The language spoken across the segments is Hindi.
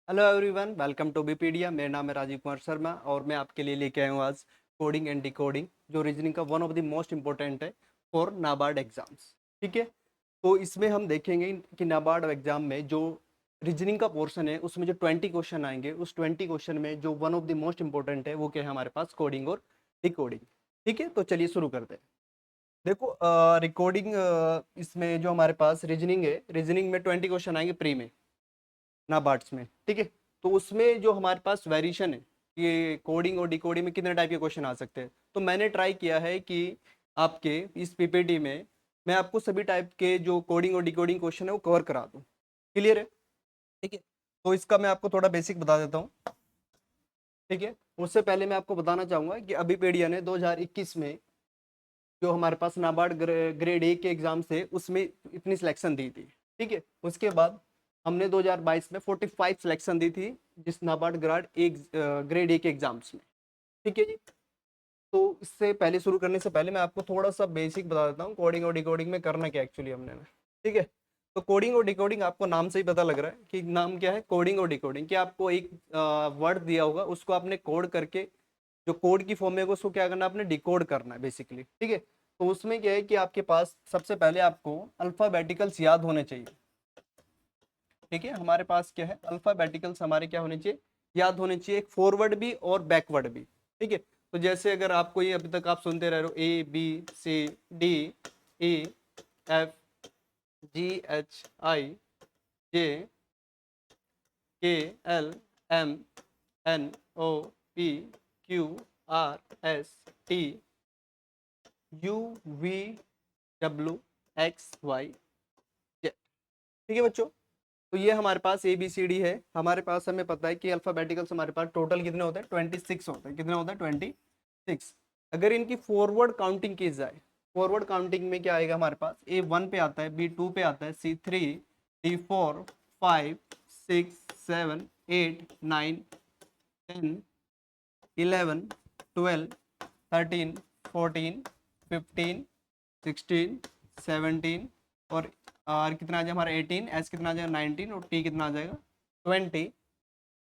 Hello everyone, welcome to Bpedia. मेरा नाम है राजीव कुमार शर्मा और मैं आपके लिए लेके आया हूँ आज कोडिंग एंड डिकोडिंग, जो रीजनिंग का one of the most important है फॉर नाबार्ड एग्जाम्स। ठीक है, तो इसमें हम देखेंगे कि नाबार्ड एग्जाम में जो रीजनिंग का पोर्शन है उसमें जो 20 क्वेश्चन आएंगे, उस 20 क्वेश्चन में जो one of the most important है वो क्या है हमारे पास, कोडिंग और डिकोडिंग। ठीक है, तो चलिए शुरू करते हैं। देखो, रिकॉर्डिंग इसमें जो हमारे पास रीजनिंग है, रीजनिंग में 20 क्वेश्चन आएंगे प्री में, नाबार्ड्स में। ठीक है, तो उसमें जो हमारे पास वेरिएशन है कि कोडिंग और डिकोडिंग में कितने टाइप के क्वेश्चन आ सकते हैं, तो मैंने ट्राई किया है कि आपके इस पीपीटी में मैं आपको सभी टाइप के जो कोडिंग और डिकोडिंग क्वेश्चन है वो कवर करा दूँ। क्लियर है? ठीक है, तो इसका मैं आपको थोड़ा बेसिक बता देता हूँ। ठीक है, उससे पहले मैं आपको बताना चाहूँगा कि अभी पीडिया ने 2021 में जो हमारे पास नाबार्ड ग्रेड ए के एग्जाम से उसमें इतनी सिलेक्शन दी थी। ठीक है, उसके बाद हमने 2022 में 45 सिलेक्शन दी थी जिस नाबार्ड ग्रेड ए के एग्जाम्स में। ठीक है जी, तो इससे पहले शुरू करने से पहले मैं आपको थोड़ा सा बेसिक बता देता हूँ कोडिंग और डिकोडिंग में करना क्या एक्चुअली हमने ना। ठीक है, तो कोडिंग और डिकोडिंग आपको नाम से ही पता लग रहा है कि नाम क्या है, कोडिंग और डिकोडिंग। कि आपको एक वर्ड दिया होगा, उसको आपने कोड करके, जो कोड की फॉर्म में होगा उसको क्या करना है, आपने डिकोड करना है बेसिकली। ठीक है, तो उसमें क्या है कि आपके पास सबसे पहले आपको अल्फाबेटिकल्स याद होने चाहिए। ठीक है, हमारे पास क्या है, अल्फाबेटिकल्स हमारे क्या होने चाहिए, याद होने चाहिए, एक फॉरवर्ड भी और बैकवर्ड भी। ठीक है, तो जैसे अगर आपको ये अभी तक आप सुनते रह रहे हो ABCDEFGHIJKLMNOPQRSTUVWXY Z। ठीक है बच्चों, तो ये हमारे पास ABCD है। हमारे पास हमें पता है कि अल्फाबेटिकल्स हमारे पास टोटल कितने होते हैं, 26 होते हैं। कितने होते हैं, 26। अगर इनकी फॉरवर्ड काउंटिंग की जाए, फॉरवर्ड काउंटिंग में क्या आएगा हमारे पास, A1 पे आता है, B2 पे आता है, C3, D4, 5, 6, 7, 8, 9, 10, 11, 12, 13, 14, 15, 16, 17 और आर कितना आ जाएगा हमारा 18, एस कितना आ जाएगा 19 और टी कितना आ जाएगा 20,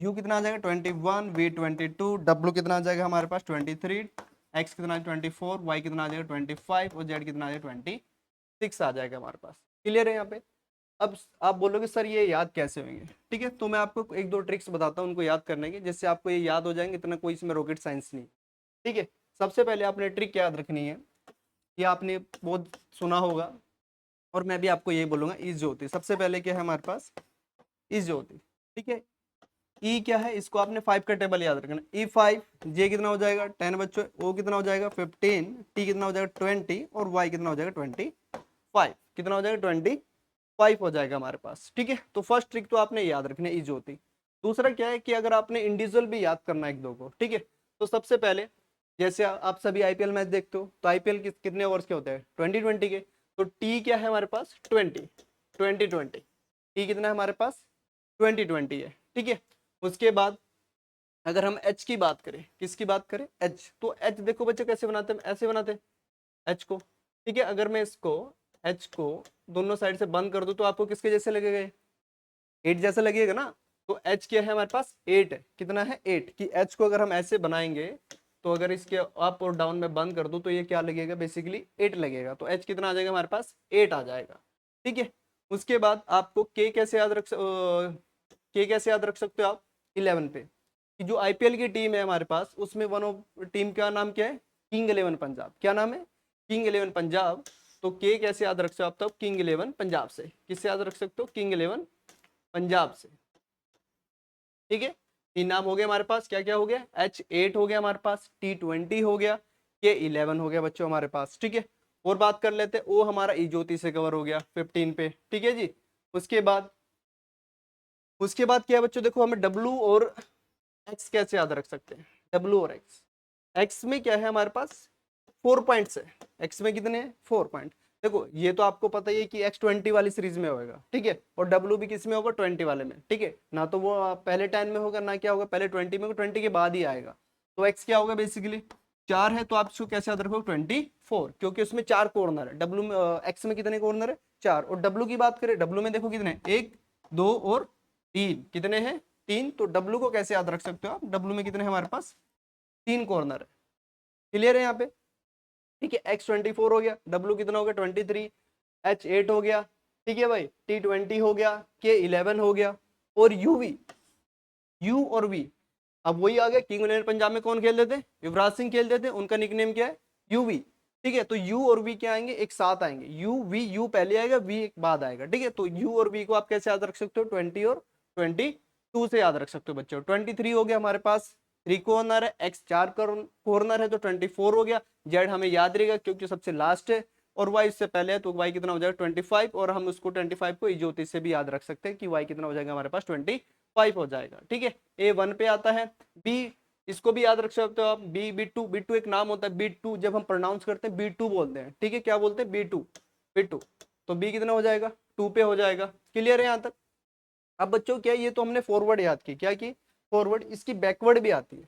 यू कितना आ जाएगा 21, वी 22, डब्ल्यू कितना आ जाएगा हमारे पास 23, एक्स कितना 24, वाई कितना आ जाएगा 25 और जेड कितना आ जाएगा 26 आ जाएगा हमारे पास। क्लियर है यहाँ पे? अब आप बोलोगे सर ये याद कैसे होंगे। ठीक है, तो मैं आपको एक दो ट्रिक्स बताता हूँ उनको याद करने की, जिससे आपको ये याद हो जाएंगे, इतना कोई इसमें रॉकेट साइंस नहीं। ठीक है, सबसे पहले आपने ट्रिक याद रखनी है, ये आपने बहुत सुना होगा और मैं भी आपको यही बोलूंगा, इज ज्योति। सबसे पहले क्या है हमारे पास, इज ज्योति। ठीक है, ई क्या है, इसको आपने 5 का टेबल याद रखना। E5, जे कितना हो जाएगा 10 बच्चों, ओ कितना हो जाएगा 15, टी कितना हो जाएगा 20 और वाई कितना हो जाएगा 25। कितना हो जाएगा 25 हो जाएगा हमारे पास। ठीक है, तो फर्स्ट ट्रिक तो आपने याद रखना है, इज ज्योति। दूसरा क्या है कि अगर आपने इंडिविजुअल भी याद करना है एक दो को, ठीक है, तो सबसे पहले जैसे आप सभी आईपीएल मैच देखते हो, तो आईपीएल कितने ओवर्स के होते हैं, 20-20 के। तो टी क्या है हमारे पास, 20-20-20। टी कितना है हमारे पास, 20-20 है। ठीक है, उसके बाद अगर हम एच की बात करें, किसकी बात करें, एच, तो एच देखो बच्चे कैसे बनाते हैं, ऐसे बनाते हैं एच को। ठीक है, अगर मैं इसको एच को दोनों साइड से बंद कर दूं तो आपको किसके जैसे लगेगा, 8 जैसा लगेगा ना। तो एच क्या है हमारे पास, 8 है। कितना है, 8। कि एच को अगर हम ऐसे बनाएंगे, तो अगर इसके अप और डाउन में बंद कर दूं तो ये क्या लगेगा, बेसिकली 8 लगेगा। तो एच कितना आ जाएगा हमारे पास, 8 आ जाएगा। ठीक है, उसके बाद आपको के कैसे याद के कैसे याद रख सकते हो आप, 11 पे। कि जो आईपीएल की टीम है हमारे पास, उसमें वन ऑफ टीम का नाम क्या है, किंग 11 पंजाब। क्या नाम है, किंग 11 पंजाब। तो के कैसे याद रख सकते हो आप, तब किंग 11 पंजाब से। किससे याद रख सकते हो, किंग 11 पंजाब से। ठीक है, तीन नाम हो गए हमारे पास। क्या क्या हो गया, H8 हो गया हमारे पास, T20 हो गया, K11 हो गया बच्चों हमारे पास। ठीक है, और बात कर लेते हैं, ओ हमारा ई ज्योति से कवर हो गया 15 पे। ठीक है जी, उसके बाद क्या है बच्चों, देखो हमें W और X कैसे याद रख सकते हैं, W और X। X में क्या है हमारे पास, 4 पॉइंट्स है। X में कितने हैं, 4 पॉइंट। देखो ये तो आपको पता ही है कि X 20 वाली सीरीज में होगा। ठीक है, और W भी किस में होगा, 20 वाले में। ठीक है ना, तो वो पहले 10 में होगा ना, क्या होगा पहले 20 में होगा, 20 के बाद ही आएगा। तो X क्या होगा, बेसिकली 4 है, तो आप इसको कैसे याद रखोगे, 24, क्योंकि उसमें 4 कॉर्नर है। W में X में कितने कॉर्नर है, 4। और W की बात करें, W में देखो कितने, 1, 2 और 3, कितने हैं 3, तो W को कैसे याद रख सकते हो आप, W में कितने हैं हमारे पास 3 कॉर्नर है। क्लियर है यहाँ पे, ठीक है। X24 हो गया, W कितना हो गया 23, H8 हो गया, ठीक है भाई, T20 हो गया, K11 हो गया, और U और V, अब वही आ गया, किंग इलेवन पंजाब में कौन खेलते थे, युवराज सिंह खेलते थे, उनका निकनेम क्या है, यूवी, ठीक है। तो यू और वी क्या आएंगे, एक साथ आएंगे, यू वी, यू पहले आएगा, वी एक बाद आएगा, ठीक है। तो यू और वी को आप कैसे याद रख सकते हो, 20 और 22 से याद रख सकते हो बच्चों। 23 हो गया हमारे पास, 3 कॉर्नर है, एक्स 4 कॉर्नर है, तो 24 हो गया। जेड हमें याद रहेगा क्योंकि सबसे लास्ट है, और वाई इससे पहले है, तो वाई कितना हो जाएगा 25, और हम उसको 25 को ज्योति से भी याद रख सकते हैं कि वाई कितना हो जाएगा हमारे पास 25 हो जाएगा, ठीक है। A1 पे आता है, बी, इसको भी याद रख सकते हो आप, बी, B2, B2 एक नाम होता है, B2 जब हम प्रोनाउंस करते हैं B2 बोलते हैं, ठीक है, क्या बोलते हैं B2, तो बी कितना हो जाएगा 2 पे हो जाएगा। क्लियर है यहाँ तक। अब बच्चों क्या, ये तो हमने फॉरवर्ड याद की, क्या की फॉरवर्ड, इसकी बैकवर्ड भी आती है,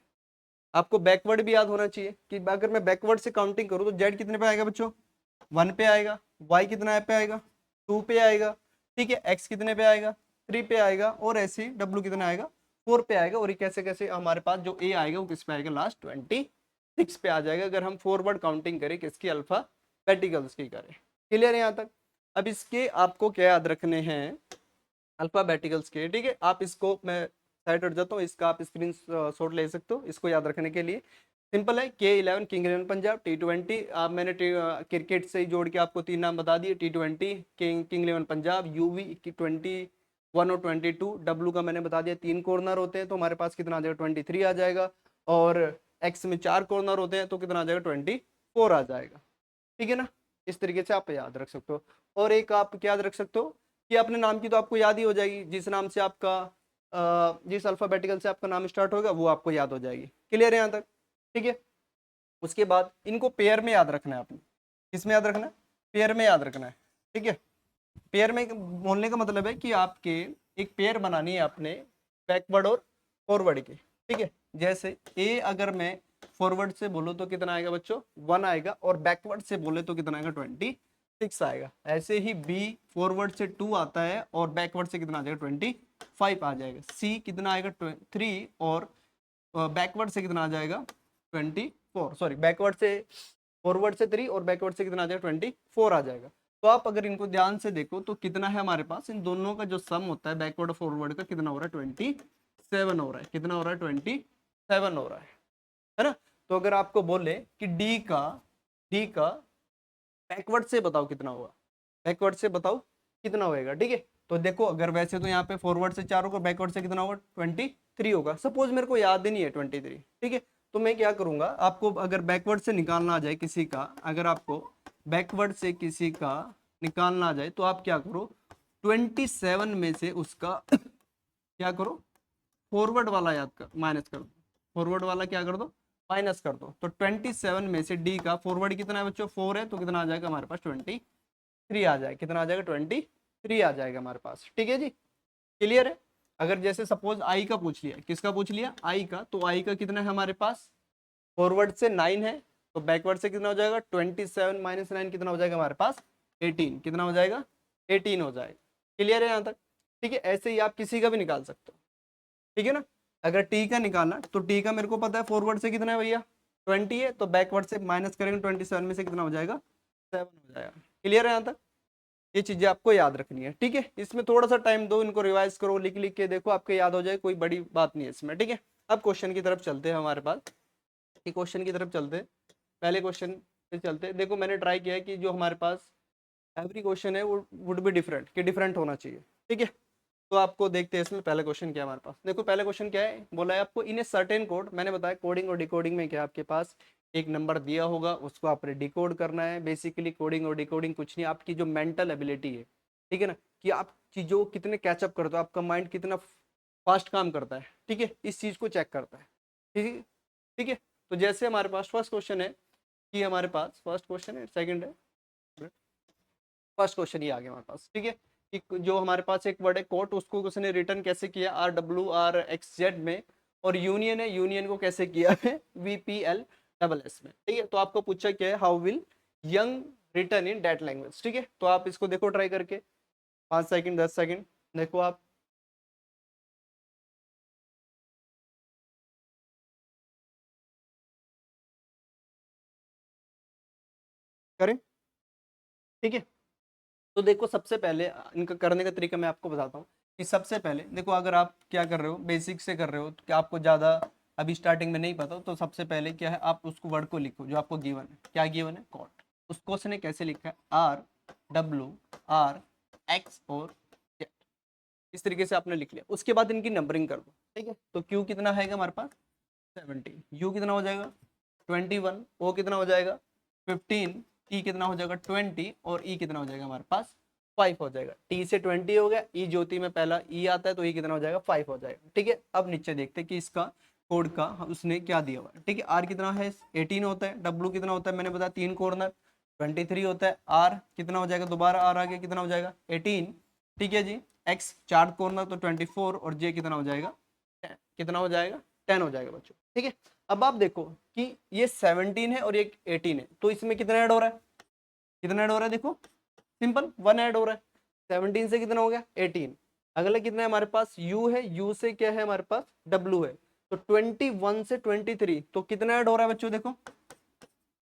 आपको बैकवर्ड भी याद होना चाहिए कि अगर मैं बैकवर्ड से काउंटिंग करूँ तो जेड कितने पे आएगा बच्चों 1 पे आएगा, वाई कितना पे आएगा 2 पे आएगा, ठीक है, एक्स कितने पे आएगा 3 पे आएगा, और ऐसे डब्ल्यू कितना आएगा 4 पे आएगा, और ये कैसे कैसे हमारे पास जो ए आएगा वो किस पे आएगा लास्ट 26 पे आ जाएगा, अगर हम फॉरवर्ड काउंटिंग करें किसकी, अल्फाबेटिकल्स की करें। क्लियर है यहाँ तक। अब इसके आपको क्या याद रखने हैं, अल्फाबेटिकल्स के, ठीक है। आप इसको, मैं साइड हट जाता हूँ, इसका आप स्क्रीन शॉट ले सकते हो इसको याद रखने के लिए। सिंपल है, K11 king eleven Punjab, T20 आप मैंने क्रिकेट से ही जोड़ के आपको 3 नाम बता दिए, T20 king eleven Punjab, UV 21 और 22, W का मैंने बता दिया 3 कॉर्नर होते हैं, तो हमारे पास कितना आ जाएगा 23 आ जाएगा, और X में 4 कॉर्नर होते हैं तो कितना आ जाएगा 24 आ जाएगा, ठीक है ना। इस तरीके से आप याद रख सकते हो। और एक आप क्या याद रख सकते हो कि अपने नाम की तो आपको याद ही हो जाएगी, जिस नाम से आपका जिस अल्फाबेटिकल से आपका नाम स्टार्ट होगा वो आपको याद हो जाएगी। क्लियर है यहाँ तक, ठीक है। उसके बाद इनको पेयर में याद रखना है आपने, किसमें याद रखना है, पेयर में याद रखना है, ठीक है। पेयर में बोलने का मतलब है कि आपके एक पेयर बनानी है आपने बैकवर्ड और फॉरवर्ड की, ठीक है। जैसे ए अगर मैं फॉरवर्ड से बोलो तो कितना आएगा बच्चों 1 आएगा, और बैकवर्ड से बोले तो कितना आएगा 26 आएगा। ऐसे ही बी फॉरवर्ड से 2 आता है, और बैकवर्ड से कितना आ जाएगा 25 आ जाएगा। सी कितना आएगा 3, और बैकवर्ड से कितना आ जाएगा 24, सॉरी बैकवर्ड से, फॉरवर्ड से 3 और बैकवर्ड से कितना आ जाएगा 24 आ जाएगा। तो आप अगर इनको ध्यान से देखो तो कितना है हमारे पास, इन दोनों का जो सम होता है बैकवर्ड और फॉरवर्ड का कितना हो रहा है 27 हो रहा है, कितना हो रहा है 27 हो रहा है ना। तो अगर आपको बोले कि डी का बैकवर्ड से बताओ कितना होगा, बैकवर्ड से बताओ कितना होएगा, ठीक है। तो देखो अगर वैसे तो यहाँ पे फॉरवर्ड से 4 होगा, बैकवर्ड से कितना होगा 23 होगा। सपोज मेरे को याद ही नहीं है 23, ठीक है। तो मैं क्या करूंगा, आपको अगर बैकवर्ड से निकालना आ जाए किसी का, अगर आपको बैकवर्ड से किसी का निकालना आ जाए तो आप क्या करो, 27 में से उसका क्या करो, फॉरवर्ड वाला याद कर माइनस कर दो, फॉरवर्ड वाला क्या कर दो माइनस कर दो। तो 27 में से डी का फॉरवर्ड कितना है बच्चों 4 है, तो कितना आ जाएगा हमारे पास 23 आ जाएगा, कितना आ जाएगा 23 आ जाएगा हमारे पास, ठीक है जी। क्लियर है। अगर जैसे सपोज आई का पूछ लिया, किसका पूछ लिया आई का, तो आई का कितना है हमारे पास, फॉरवर्ड से 9 है, तो बैकवर्ड से कितना हो जाएगा 27 माइनस 9 कितना हो जाएगा हमारे पास 18, कितना हो जाएगा 18 हो जाएगा। क्लियर है यहाँ तक, ठीक है। ऐसे ही आप किसी का भी निकाल सकते हो, ठीक है ना। अगर टी का निकालना तो टी का मेरे को पता है फॉरवर्ड से कितना है भैया 20 है, तो बैकवर्ड से माइनस करेंगे 27 में से कितना हो जाएगा 7 हो जाएगा। क्लियर है यहाँ तक, ये चीजें आपको याद रखनी है, ठीक है। इसमें थोड़ा सा टाइम दो, इनको रिवाइज करो, लिख लिख के देखो, आपके याद हो जाए, कोई बड़ी बात नहीं है इसमें, ठीक है। अब क्वेश्चन की तरफ चलते हैं हमारे पास, क्वेश्चन की तरफ चलते हैं। पहले क्वेश्चन पे चलते हैं। देखो मैंने ट्राई किया है कि जो हमारे पास एवरी क्वेश्चन है वो वुड बी डिफरेंट, कि डिफरेंट होना चाहिए, ठीक है। तो आपको देखते हैं इसमें पहला क्वेश्चन क्या है हमारे पास। देखो पहला क्वेश्चन क्या है, बोला है आपको इन ए सर्टेन कोड, मैंने बताया कोडिंग और डिकोडिंग में क्या आपके पास एक नंबर दिया होगा, उसको आपने डिकोड करना है। बेसिकली कोडिंग और डिकोडिंग कुछ नहीं, आपकी जो मेंटल एबिलिटी है, ठीक है ना, कि आप चीज़ों को कितने कैचअप करते हो, आपका माइंड कितना फास्ट काम करता है, ठीक है, इस चीज़ को चेक करता है, ठीक है, ठीक है। तो जैसे हमारे पास फर्स्ट क्वेश्चन है, कि हमारे पास फर्स्ट क्वेश्चन है, सेकंड है, फर्स्ट क्वेश्चन ये आ गया हमारे पास, ठीक है। कि जो हमारे पास एक वर्ड है कोट, उसको उसने रिटर्न कैसे किया RWRXZ में, और यूनियन है, यूनियन को कैसे किया है VPLSS में, ठीक है। तो आपको पूछा क्या है, how will young return in that language, ठीक है। तो आप इसको देखो ट्राई करके, 5 सेकंड 10 सेकंड देखो आप, करें, ठीक है। तो देखो सबसे पहले इनका करने का तरीका मैं आपको बताता हूँ कि सबसे पहले देखो, अगर आप क्या कर रहे हो, बेसिक से कर रहे हो, तो क्या आपको ज़्यादा अभी स्टार्टिंग में नहीं पता, तो सबसे पहले क्या है, आप उसको वर्ड को लिखो जो आपको गिवन है। क्या गिवन है? कॉट। उसको उसने कैसे लिखा है? RWRX और Z। इस तरीके से आपने लिख लिया। उसके बाद इनकी नंबरिंग कर दो, ठीक है। तो Q कितना है हमारे पास? 17। U कितना हो जाएगा? 21। O कितना हो जाएगा? 15। T कितना हो जाएगा? 20। और E कितना हो जाएगा हमारे पास? 5 हो जाएगा। T से 20 हो गया। E ज्योति में पहला E आता है तो E कितना हो जाएगा? 5 हो जाएगा, ठीक है। अब नीचे देखते हैं कि इसका कोड का उसने क्या दिया हुआ है, ठीक है। R कितना है? 18 होता है। W कितना होता है? मैंने बताया 3 कॉर्नर 23 होता है। R कितना हो जाएगा? दोबारा R आ गया, कितना हो जाएगा? 18, ठीक है जी। X 4 कॉर्नर तो 24 और J कितना हो जाएगा? 10। कितना हो जाएगा? 10 हो जाएगा बच्चों, ठीक है। अब आप देखो कि ये 17 है और ये 18 है, तो इसमें कितना ऐड हो रहा है? कितना ऐड हो रहा है? देखो सिंपल 1 ऐड हो रहा है। 17 से कितना हो गया? 18। अगला कितना है हमारे पास? U है। U से क्या है हमारे पास? W है। तो 21 से 23 तो कितना ऐड हो रहा है बच्चों? देखो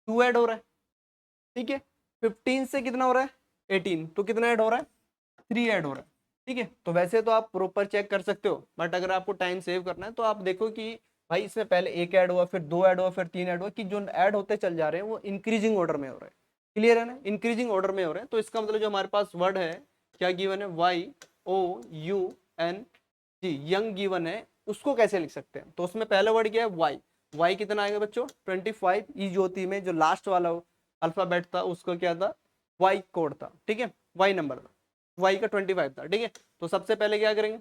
2 ऐड हो रहा है, ठीक है। 15 से कितना हो रहा है? 18 तो कितना ऐड हो रहा है? 3 ऐड हो रहा है, ठीक है। तो वैसे तो आप प्रॉपर चेक कर सकते हो, बट अगर आपको टाइम सेव करना है तो आप देखो कि भाई इसमें पहले 1 ऐड हुआ, फिर 2 ऐड हुआ, फिर 3 ऐड हुआ, कि जो ऐड होते चल जा रहे हैं वो इंक्रीजिंग ऑर्डर में हो रहा है। क्लियर है ना? इंक्रीजिंग ऑर्डर में हो रहे हैं। तो इसका मतलब जो हमारे पास वर्ड है क्या गिवन है? YOUNG, यंग गिवन है। उसको कैसे लिख सकते हैं? तो उसमें पहला वर्ड क्या है? वाई। वाई कितना आएगा बच्चों? 25। ई ज्योति में जो लास्ट वाला अल्फाबेट था उसको क्या था? वाई कोड था, ठीक है। वाई नंबर था, वाई का 25 था, ठीक है। तो सबसे पहले क्या करेंगे?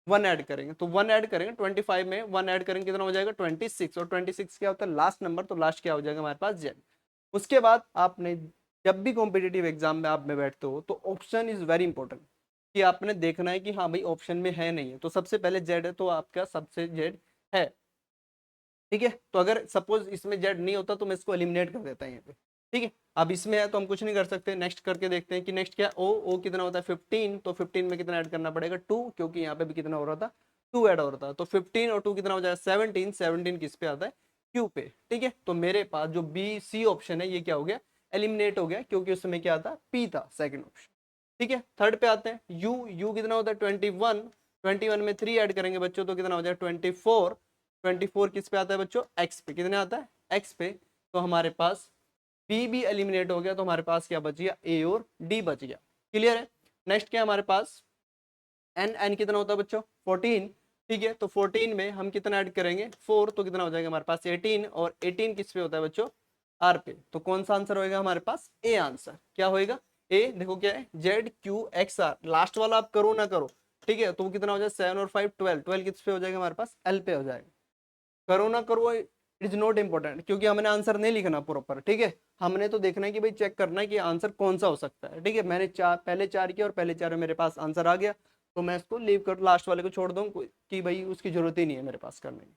1 ऐड करेंगे। तो 1 ऐड करेंगे 25 में, 1 ऐड करेंगे कितना हो जाएगा? 26। और 26 क्या होता है? Last number. तो लास्ट क्या हो जाएगा हमारे पास? जेड। उसके बाद आपने जब भी कॉम्पिटिटिव एग्जाम में आप में बैठते हो तो ऑप्शन इज वेरी इंपॉर्टेंट, कि आपने देखना है कि हाँ भाई ऑप्शन में है नहीं है। तो सबसे पहले जेड है तो आपका सबसे जेड है, ठीक है। तो अगर सपोज इसमें जेड नहीं होता तो मैं इसको एलिमिनेट कर देता है यहाँ पे, ठीक है। अब इसमें है तो हम कुछ नहीं कर सकते। नेक्स्ट करके देखते हैं कि नेक्स्ट क्या? ओ कितना होता है? 15। तो 15 में कितना ऐड करना पड़ेगा? 2, क्योंकि यहाँ पे भी कितना हो रहा था? 2 ऐड हो रहा था। तो 15 और 2 कितना हो जाएगा? 17। 17 किस पे आता है? क्यू पे, ठीक है। तो मेरे पास जो बी सी ऑप्शन है ये क्या हो गया? एलिमिनेट हो गया, क्योंकि उसमें क्या था? पी था, सेकंड ऑप्शन, ठीक है। थर्ड पे आते हैं। यू कितना होता है? 21। 21 में 3 ऐड करेंगे बच्चों तो कितना हो जाएगा? 24। 24 किस पे आता है बच्चों? एक्स पे। कितने आता है? एक्स पे। तो हमारे पास बी भी एलिमिनेट हो गया, तो हमारे पास क्या बच गया? ए और डी बच गया। क्लियर है? नेक्स्ट क्या हमारे पास? एन। एन कितना होता है बच्चों? 14, ठीक है। तो 14 में हम कितना ऐड करेंगे? 4। तो कितना हो जाएगा हमारे पास? 18। और 18 किस पे होता है बच्चों? आर पे। तो कौन सा आंसर होएगा हमारे पास? A answer. क्या होएगा? ए। देखो क्या है? ZQXR। लास्ट वाला आप करो ना करो, ठीक है। तो वो कितना हो जाएगा? 7 और 5 12। 12 किस पे हो जाएगा हमारे पास? एल पे हो जाएगा। करो ना करो इट इज नॉट इंपॉर्टेंट, क्योंकि हमने आंसर नहीं लिखना प्रॉपर, ठीक है। हमने तो देखना है कि भाई चेक करना है कि आंसर कौन सा हो सकता है, ठीक है। मैंने पहले 4 किया और पहले 4 में मेरे पास आंसर आ गया, तो मैं इसको लीव कर लास्ट वाले को छोड़ दूँ कि भाई उसकी जरूरत ही नहीं है मेरे पास करने की।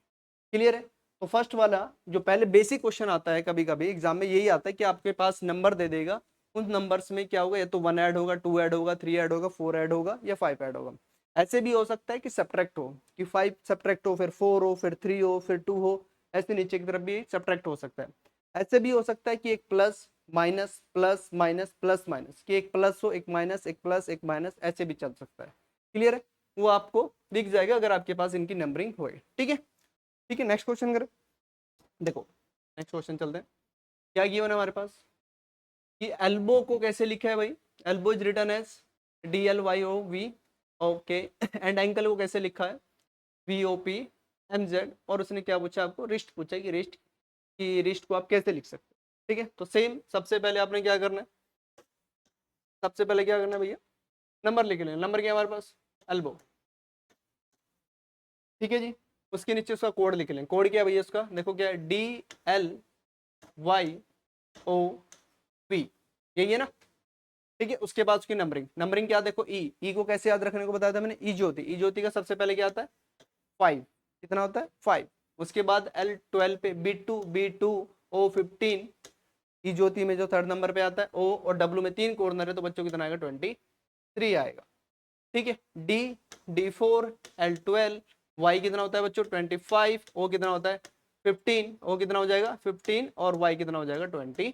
क्लियर है? तो फर्स्ट वाला जो पहले बेसिक क्वेश्चन आता है कभी कभी एग्जाम में, यही आता है कि आपके पास नंबर दे देगा, उन नंबर्स में क्या होगा? या तो 1 ऐड होगा, 2 ऐड होगा, 3 ऐड होगा, 4 ऐड होगा या 5 ऐड होगा। ऐसे भी हो सकता है कि सब्ट्रैक्ट हो, कि 5 सब्ट्रैक्ट हो, फिर 4 हो, फिर 3 हो, फिर 2 हो। ऐसे नीचे की तरफ भी सब्ट्रैक्ट हो सकता है। ऐसे भी हो सकता है कि एक plus minus plus minus plus minus, कि एक प्लस हो, एक माइनस, एक प्लस, एक माइनस, ऐसे भी चल सकता है। क्लियर है? वो आपको दिख जाएगा अगर आपके पास इनकी नंबरिंग होए, ठीक है। ठीक है, नेक्स्ट क्वेश्चन करें। देखो नेक्स्ट क्वेश्चन चलते हैं। क्या गिवन है हमारे पास? कि एल्बो को कैसे लिखा है भाई? Elbow is written as DLYOV, okay. And ankle को कैसे लिखा है? VOPMZ। और उसने क्या पूछा आपको? रिस्ट पूछा, कि रिस्ट की रिस्ट को आप कैसे लिख सकते हो, ठीक है। तो सेम सबसे पहले आपने क्या करना है? सबसे पहले क्या करना है भैया? नंबर लिख लेना। नंबर क्या है हमारे पास? एल्बो, ठीक है जी। उसके नीचे उसका कोड लिख लें। कोड क्या है भैया उसका? देखो क्या है? DLYOV, यही है ना, ठीक है। उसके बाद उसकी नंबरिंग। नंबरिंग क्या? देखो ई को कैसे याद रखने को बताया था मैंने? ई ज्योति। ई ज्योति का सबसे पहले क्या आता है? 5। कितना होता है? 5। उसके बाद L12 पे B2 O15। ई ज्योति में जो थर्ड नंबर पे आता है O, और W में 3 कॉर्नर है तो बच्चों कितना आएगा? 23 आएगा, ठीक है। D4 L12 Y कितना होता है बच्चों? 25। O कितना होता है? 15। O कितना हो जाएगा? 15। और Y कितना हो जाएगा? 23।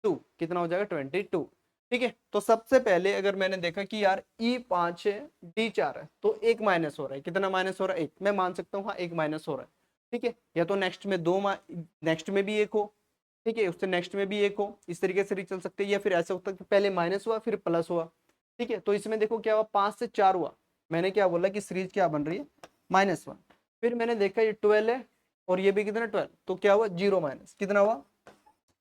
टू, कितना हो जाएगा 22। ठीक है, तो सबसे पहले अगर मैंने देखा कि यार E5 है, D4 है, तो एक माइनस हो रहा है, कितना माइनस हो रहा है, एक। मैं मान सकता हूँ हाँ एक माइनस हो रहा है। ठीक है, या तो नेक्स्ट में नेक्स्ट में भी एक हो, ठीक है, उससे नेक्स्ट में भी एक हो, इस तरीके से चल सकते हैं। या फिर ऐसा होता है कि पहले माइनस हुआ फिर प्लस हुआ। ठीक है, तो इसमें देखो क्या हुआ, 5 से 4 हुआ। मैंने क्या बोला कि सीरीज क्या बन रही है, -1। फिर मैंने देखा ये 12 है और ये भी कितना 12, तो क्या हुआ, 0 माइनस, कितना हुआ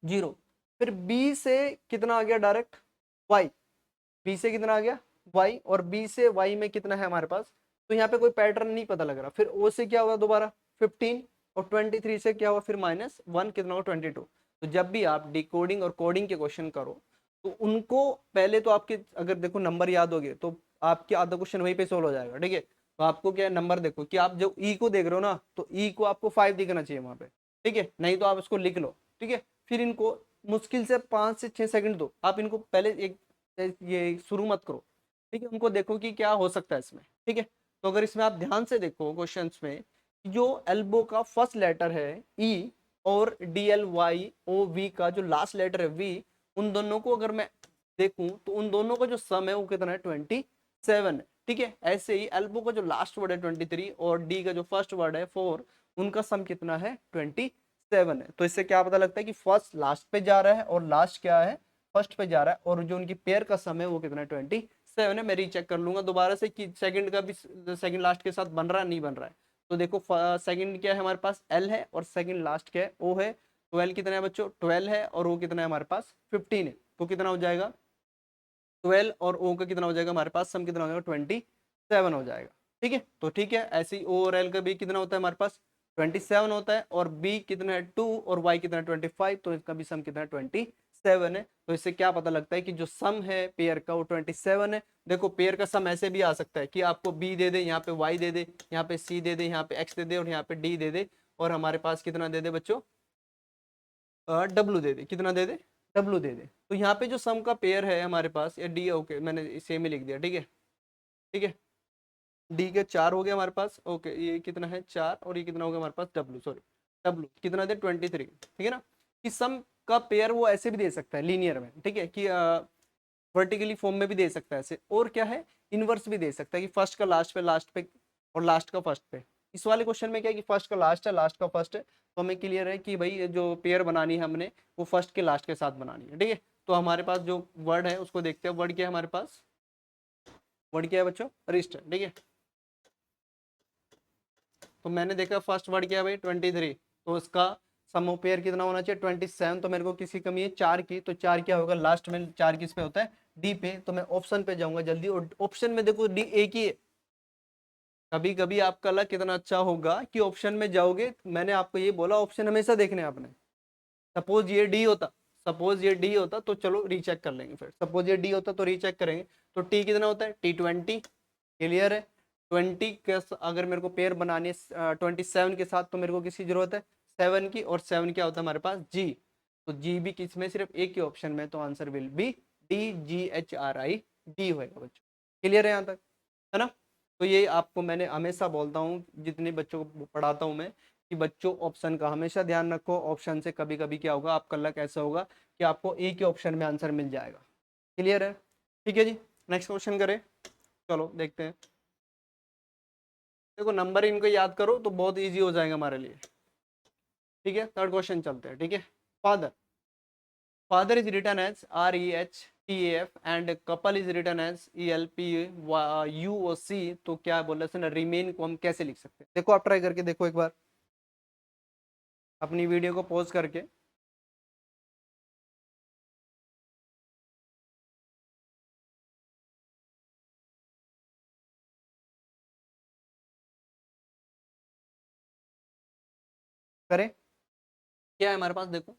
0। फिर बी से कितना आ गया डायरेक्ट, वाई। बी से कितना आ गया वाई, और बी से वाई में कितना है हमारे पास, तो यहाँ पे कोई पैटर्न नहीं पता लग रहा। फिर ओ से क्या हुआ दोबारा 15, और 23 से क्या हुआ फिर -1, कितना हुआ 22। तो जब भी आप डिकोडिंग और कोडिंग के क्वेश्चन करो तो उनको पहले तो आपके अगर देखो नंबर याद हो गए तो आपके आधा क्वेश्चन वहीं पे सोल्व हो जाएगा। ठीक है, तो आपको क्या नंबर देखो कि आप जो ई को देख रहे हो ना, तो ई को आपको 5 दिखना चाहिए वहां पे। ठीक है, नहीं तो आप इसको लिख लो। ठीक है, फिर इनको मुश्किल से 5 से 6 सेकंड दो, आप इनको पहले एक ये शुरू मत करो। ठीक है, उनको देखो कि क्या हो सकता है इसमें। ठीक है, तो अगर इसमें आप ध्यान से देखो क्वेश्चंस में, जो एल्बो का फर्स्ट लेटर है ई, और DLYOV का जो लास्ट लेटर है वी, उन दोनों को अगर मैं देखूं तो उन दोनों का जो सम है वो कितना है 27 है। ठीक है, ऐसे ही एल्बो का जो लास्ट वर्ड है 23 और डी का जो फर्स्ट वर्ड है 4, उनका सम कितना है 27 है। तो इससे क्या पता लगता है कि फर्स्ट लास्ट पे जा रहा है और लास्ट क्या है फर्स्ट पे जा रहा है, और जो उनकी पेयर का सम है वो कितना है 27 है। मैं रीचेक कर लूंगा दोबारा से कि सेकंड का भी सेकंड लास्ट के साथ बन रहा है नहीं बन रहा है। तो देखो सेकंड क्या है हमारे पास एल है, और सेकंड लास्ट क्या है ओ है। 12 कितना है बच्चों 12 है, और ओ कितना है हमारे पास 15 है। तो कितना हो जाएगा 12 और ओ का कितना हो जाएगा हमारे पास सम कितना हो जाएगा 27 हो जाएगा। ठीक है, तो ठीक है, ऐसे ही ओ और एल का भी कितना होता है हमारे पास 27 होता है, और बी कितना है 2 और वाई कितना है 25, तो इसका भी सम कितना है 27 है। तो इससे क्या पता लगता है कि जो सम है पेयर का वो 27 है। देखो पेयर का सम ऐसे भी आ सकता है कि आपको बी दे दे, यहाँ पे वाई दे दे, यहाँ पे सी दे दे, यहाँ पे एक्स दे दे, और यहाँ पे डी दे दे, और हमारे पास कितना दे दे बच्चों डब्लू दे दे, कितना दे दे डब्लू दे दे। तो यहाँ पे जो सम का पेयर है हमारे पास ये डी, ओके मैंने सेम ही लिख दिया। ठीक है, ठीक है, डी के 4 हो गए हमारे पास। ओके, ये कितना है 4, और ये कितना हो गया हमारे पास डब्लू, सॉरी डब्लू कितना दे 23। ठीक है ना, कि सम का पेयर वो ऐसे भी दे सकता है लीनियर में। ठीक है, कि वर्टिकली फॉर्म में भी दे सकता है ऐसे, और क्या है इनवर्स भी दे सकता है कि फर्स्ट का लास्ट पे और लास्ट का फर्स्ट पे। इस वाले क्वेश्चन में क्या है कि फर्स्ट का लास्ट है लास्ट का फर्स्ट है, तो हमें क्लियर है कि भाई ये जो पेयर बनानी है हमने वो फर्स्ट के लास्ट के साथ बनानी है। ठीक है, तो हमारे पास जो वर्ड है उसको देखते हैं। वर्ड क्या है हमारे पास, वर्ड क्या है बच्चों रिस्ट है। ठीक है, तो मैंने देखा फर्स्ट वर्ड क्या है भाई 23, तो उसका सम ऑफ पेयर कितना होना चाहिए 27। तो मेरे को किसी कमी है 4 की, तो 4 क्या होगा लास्ट में 4 किस पे होता है डी पे, तो मैं ऑप्शन पे जाऊंगा जल्दी। और ऑप्शन में देखो डी एक ही है। कभी कभी आपका लक कितना अच्छा होगा कि ऑप्शन में जाओगे, मैंने आपको ये बोला ऑप्शन हमेशा देखने आपने। सपोज ये डी होता, सपोज ये डी होता तो चलो रीचेक कर लेंगे। फिर सपोज ये डी होता तो रीचेक करेंगे। तो टी कितना होता है T20, क्लियर है। 20 के अगर मेरे को पेयर बनानी है 27 के साथ, तो मेरे को किसकी जरूरत है 7 की, और 7 क्या होता है हमारे पास जी। तो जी भी किसमें सिर्फ एक ही ऑप्शन में, तो answer will be DGHRI, D होएगा बच्चों। क्लियर है यहाँ तक, है ना। तो ये आपको मैंने हमेशा बोलता हूँ जितने बच्चों को पढ़ाता हूँ मैं, कि बच्चों ऑप्शन का हमेशा ध्यान रखो। ऑप्शन से कभी कभी क्या होगा आपका लक ऐसा होगा कि आपको एक ही ऑप्शन में आंसर मिल जाएगा। क्लियर है, ठीक है जी। नेक्स्ट क्वेश्चन करें, चलो देखते हैं। देखो नंबर इनको याद करो तो बहुत इजी हो जाएगा हमारे लिए। ठीक है, थर्ड क्वेश्चन चलते हैं। ठीक है, father, father is written as REHTAF and couple is written as ELPUOC। तो क्या बोल रहे हैं रिमेन को हम कैसे लिख सकते हैं, देखो आप ट्राई करके देखो एक बार अपनी वीडियो को पॉज करके। करें, क्या है हमारे पास देखो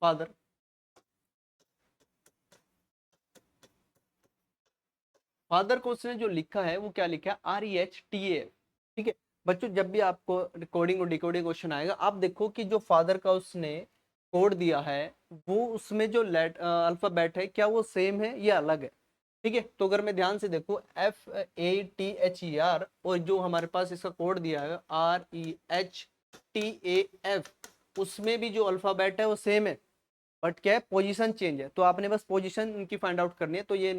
फादर, फादर को उसने जो लिखा है वो क्या लिखा है REHTAF। ठीक है बच्चों, जब भी आपको रिकॉर्डिंग और डिकोडिंग क्वेश्चन आएगा आप देखो कि जो फादर का उसने कोड दिया है वो उसमें जो अल्फाबेट है क्या वो सेम है या अलग है। ठीक है, तो अगर मैं ध्यान से देखो FATHER, और जो हमारे पास इसका कोड दिया है REHTAF, उसमें भी जो अल्फाबेट है वो सेम है। बट क्या है, पोजीशन चेंज है। तो आपने बस पोजीशन उनकी फाइंड आउट करनी है। तो ये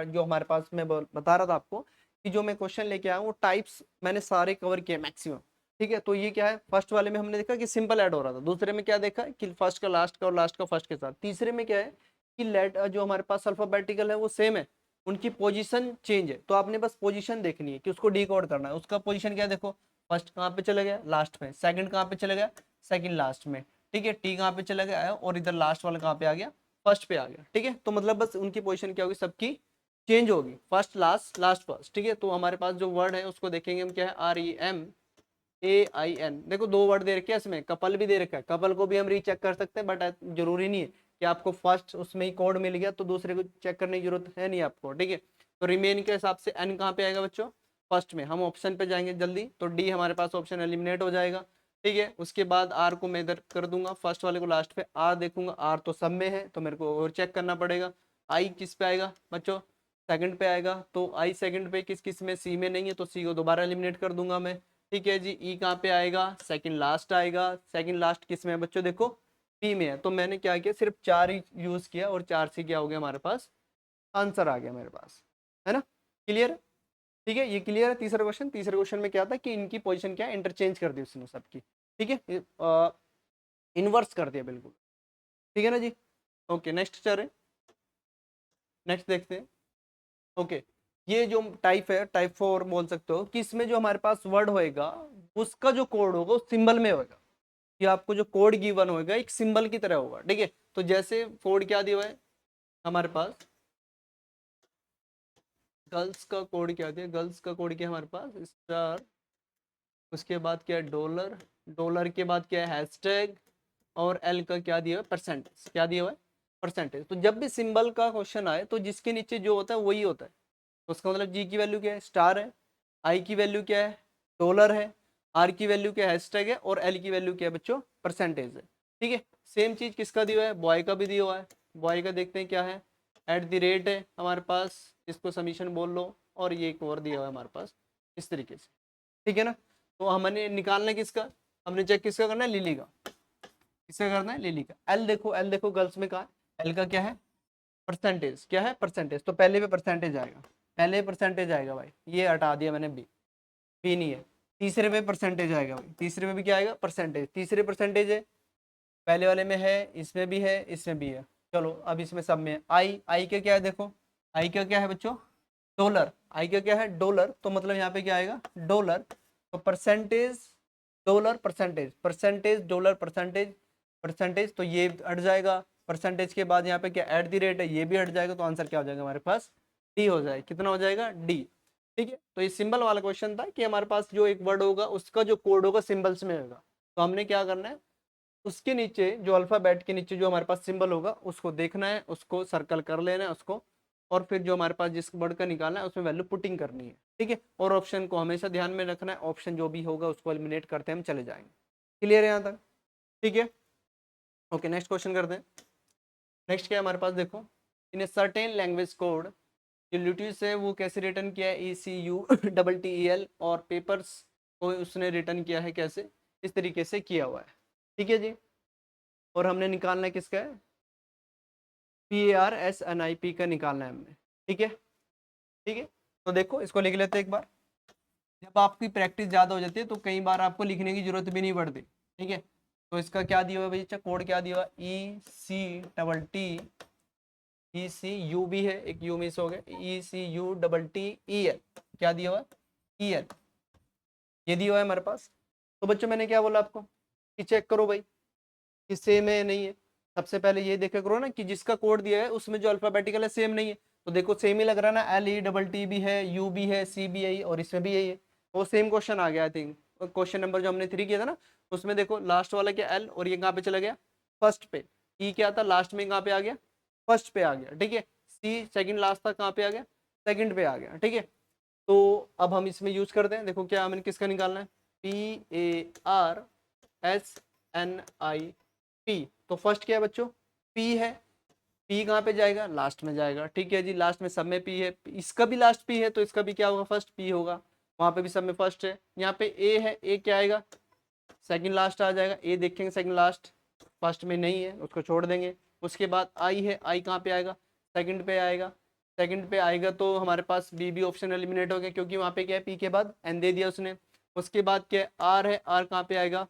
जो हमारे पास मैं बता रहा था आपको कि जो मैं क्वेश्चन लेके आया हूँ वो टाइप्स मैंने सारे कवर किए मैक्सिमम। ठीक है, तो ये क्या है, फर्स्ट वाले में हमने देखा कि सिंपल ऐड हो रहा था, दूसरे में क्या देखा कि फर्स्ट का लास्ट का और लास्ट का फर्स्ट के साथ, तीसरे में क्या है कि लेट जो हमारे पास अल्फाबेटिकल है वो सेम है, उनकी पोजीशन चेंज है। तो आपने बस पोजीशन देखनी है कि उसको डिकोड करना है। उसका पोजीशन क्या है, देखो फर्स्ट कहाँ पे चला गया, लास्ट में, सेकंड कहाँ पे चला गया, सेकंड लास्ट में, ठीक है, टी कहाँ पे चला गया और इधर लास्ट वाला कहाँ पे आ गया, फर्स्ट पे आ गया। ठीक है, तो मतलब बस उनकी पोजीशन क्या होगी, सबकी चेंज होगी, फर्स्ट लास्ट लास्ट फर्स्ट। ठीक है, तो हमारे पास जो वर्ड है उसको देखेंगे हम, क्या है, REMAIN। देखो दो वर्ड दे रखे हैं इसमें, कपल भी दे रखा है, कपल को भी हम रीचेक कर सकते हैं, बट जरूरी नहीं है कि आपको फर्स्ट उसमें ही कोड मिल गया तो दूसरे को चेक करने की जरूरत है नहीं आपको। ठीक है, तो रिमेन के हिसाब से एन कहाँ पे आएगा बच्चों, फर्स्ट में। हम ऑप्शन पे जाएंगे जल्दी, तो डी हमारे पास ऑप्शन एलिमिनेट हो जाएगा। ठीक है, उसके बाद आर को मैं इधर कर दूंगा, फर्स्ट वाले को लास्ट पे, आर देखूंगा, आर तो सब में है तो मेरे को और चेक करना पड़ेगा। आई किस पे आएगा बच्चों, सेकंड पे आएगा, तो आई सेकंड पे किस किस में, सी में नहीं है तो सी को दोबारा एलिमिनेट कर दूंगा मैं। ठीक है जी, ई कहाँ पे आएगा, सेकंड लास्ट आएगा, सेकंड लास्ट किस में है बच्चों, देखो पी में है। तो मैंने क्या किया, सिर्फ चार ही यूज किया और चार से क्या हो गया हमारे पास, आंसर आ गया मेरे पास, है ना, क्लियर। ठीक है, ये क्लियर है। तीसरा क्वेश्चन, तीसरे क्वेश्चन में क्या था कि इनकी पोजीशन क्या है, इंटरचेंज कर दी उसने सबकी। ठीक है, इनवर्स कर दिया बिल्कुल। ठीक है ना जी, ओके नेक्स्ट चल, नेक्स्ट देखते हैं। ओके, ये जो टाइप है, टाइप 4 बोल सकते हो, कि इसमें जो हमारे पास वर्ड होएगा उसका जो कोड होगा वो सिंबल में होगा, कि आपको जो कोड गिवन होगा एक सिंबल की तरह होगा। ठीक है, तो जैसे कोड क्या दिया हुआ है हमारे पास, गर्ल्स का कोड क्या दिया, गर्ल्स का कोड क्या है हमारे पास, स्टार, उसके बाद क्या है डॉलर, डॉलर के बाद क्या है हैशटैग, और एल का क्या दिया हुआ है, परसेंटेज, क्या दिया हुआ है, परसेंटेज। तो जब भी सिंबल का क्वेश्चन आए तो जिसके नीचे जो होता है वही होता है। तो उसका मतलब जी की वैल्यू क्या है, स्टार है, आई की वैल्यू क्या है, डॉलर है, आर की वैल्यू क्या है, हैशटैग है, और एल की वैल्यू क्या है बच्चों, परसेंटेज है। ठीक है, सेम चीज किसका दिया हुआ है, बॉय का भी दिया हुआ है। बॉय का देखते हैं क्या है, एट द रेट है हमारे पास, इसको समीशन बोल लो, और ये एक और दिया हुआ है हमारे पास इस तरीके से। ठीक है ना, तो हमने निकालना है किसका, हमने चेक किसका करना है, लिली का, किसका करना है, लिली का। एल देखो, एल देखो गर्ल्स में कहा है, एल का क्या है, परसेंटेज, क्या है, परसेंटेज, तो पहले पे परसेंटेज आएगा, पहले परसेंटेज आएगा भाई, ये हटा दिया मैंने, बी, बी नहीं है। तीसरे पे परसेंटेज आएगा भाई, तीसरे में भी क्या आएगा, परसेंटेज, तीसरे परसेंटेज है, पहले वाले में है, इसमें भी है, इसमें भी है। चलो अब इसमें सब में है। आई, आई का क्या है देखो, आई का क्या है बच्चों, डॉलर, आई का क्या है, डॉलर, तो मतलब यहाँ पे क्या आएगा, डॉलर, तो percentage, dollar, percentage, percentage, dollar, percentage, percentage, तो ये हट जाएगा। परसेंटेज के बाद यहाँ पे क्या एट द रेट है, ये भी हट जाएगा, तो आंसर क्या हो जाएगा हमारे पास, डी हो जाएगा। कितना हो जाएगा, डी। ठीक है, तो ये सिंबल वाला क्वेश्चन था कि हमारे पास जो एक वर्ड होगा उसका जो कोड होगा सिंबल्स में होगा। तो हमने क्या करना है, उसके नीचे जो अल्फाबेट के नीचे जो हमारे पास सिंबल होगा उसको देखना है, उसको सर्कल कर लेना है उसको, और फिर जो हमारे पास जिस वर्ड का निकालना है उसमें वैल्यू पुटिंग करनी है। ठीक है, और ऑप्शन को हमेशा ध्यान में रखना है, ऑप्शन जो भी होगा उसको एलिमिनेट करते हम चले जाएंगे। क्लियर है यहाँ तक, ठीक है, ओके नेक्स्ट क्वेश्चन करते हैं। नेक्स्ट क्या है हमारे पास, देखो, इन ए सर्टेन लैंग्वेज कोड, जो ल्यूटियस है वो कैसे रिटर्न किया है, ECUTTEL, और पेपर्स को उसने रिटर्न किया है कैसे, इस तरीके से किया हुआ है। ठीक है जी, और हमने निकालना है किसका है, PARSNIP का निकालना है हमने। ठीक है, ठीक है, तो देखो इसको लिख लेते हैं एक बार। जब आपकी प्रैक्टिस ज़्यादा हो जाती है तो कई बार आपको लिखने की जरूरत भी नहीं पड़ती। ठीक है, तो इसका क्या दिया हुआ है भैया, कोड क्या दिया हुआ, ECTTECU भी है, एक यू मिस हो गया, ECUTTEL, क्या दिया हुआ है, EL, ये दिया हुआ है हमारे पास। तो बच्चों मैंने क्या बोला आपको कि चेक करो भाई कि सेम है नहीं है। सबसे पहले ये देखा करो ना कि जिसका कोड दिया है उसमें जो अल्फाबेटिकल है सेम नहीं है। तो देखो सेम ही लग रहा है ना, LETT भी है, यू भी है, सी भी है, और इसमें भी यही है। वो सेम क्वेश्चन आ गया आई थिंक, क्वेश्चन नंबर जो हमने 3 किया था ना, उसमें देखो लास्ट वाला क्या एल, और ये कहाँ पे चला गया, फर्स्ट पे। ई क्या था लास्ट में, कहाँ पे आ गया, फर्स्ट पे आ गया। ठीक है, सी सेकंड लास्ट था, कहाँ पे आ गया, सेकंड पे आ गया। ठीक है, तो अब हम इसमें यूज करते हैं, देखो क्या हमें किसका निकालना है, PARSNIP। तो फर्स्ट क्या है बच्चों, पी है, पी कहाँ पे जाएगा, लास्ट में जाएगा। ठीक है जी, लास्ट में सब में पी है, इसका भी लास्ट पी है तो इसका भी क्या होगा, फर्स्ट पी होगा, वहां पे भी सब में फर्स्ट है। यहाँ पे ए है, ए क्या आएगा, सेकंड लास्ट आ जाएगा, ए देखेंगे सेकंड लास्ट, फर्स्ट में नहीं है उसको छोड़ देंगे। उसके बाद आई है, आई कहाँ पे आएगा, सेकंड पे आएगा, सेकंड पे आएगा तो हमारे पास बी भी ऑप्शन एलिमिनेट हो गया क्योंकि वहाँ पे क्या है पी के बाद एन दे दिया उसने। उसके बाद क्या है आर है, आर कहाँ पे आएगा,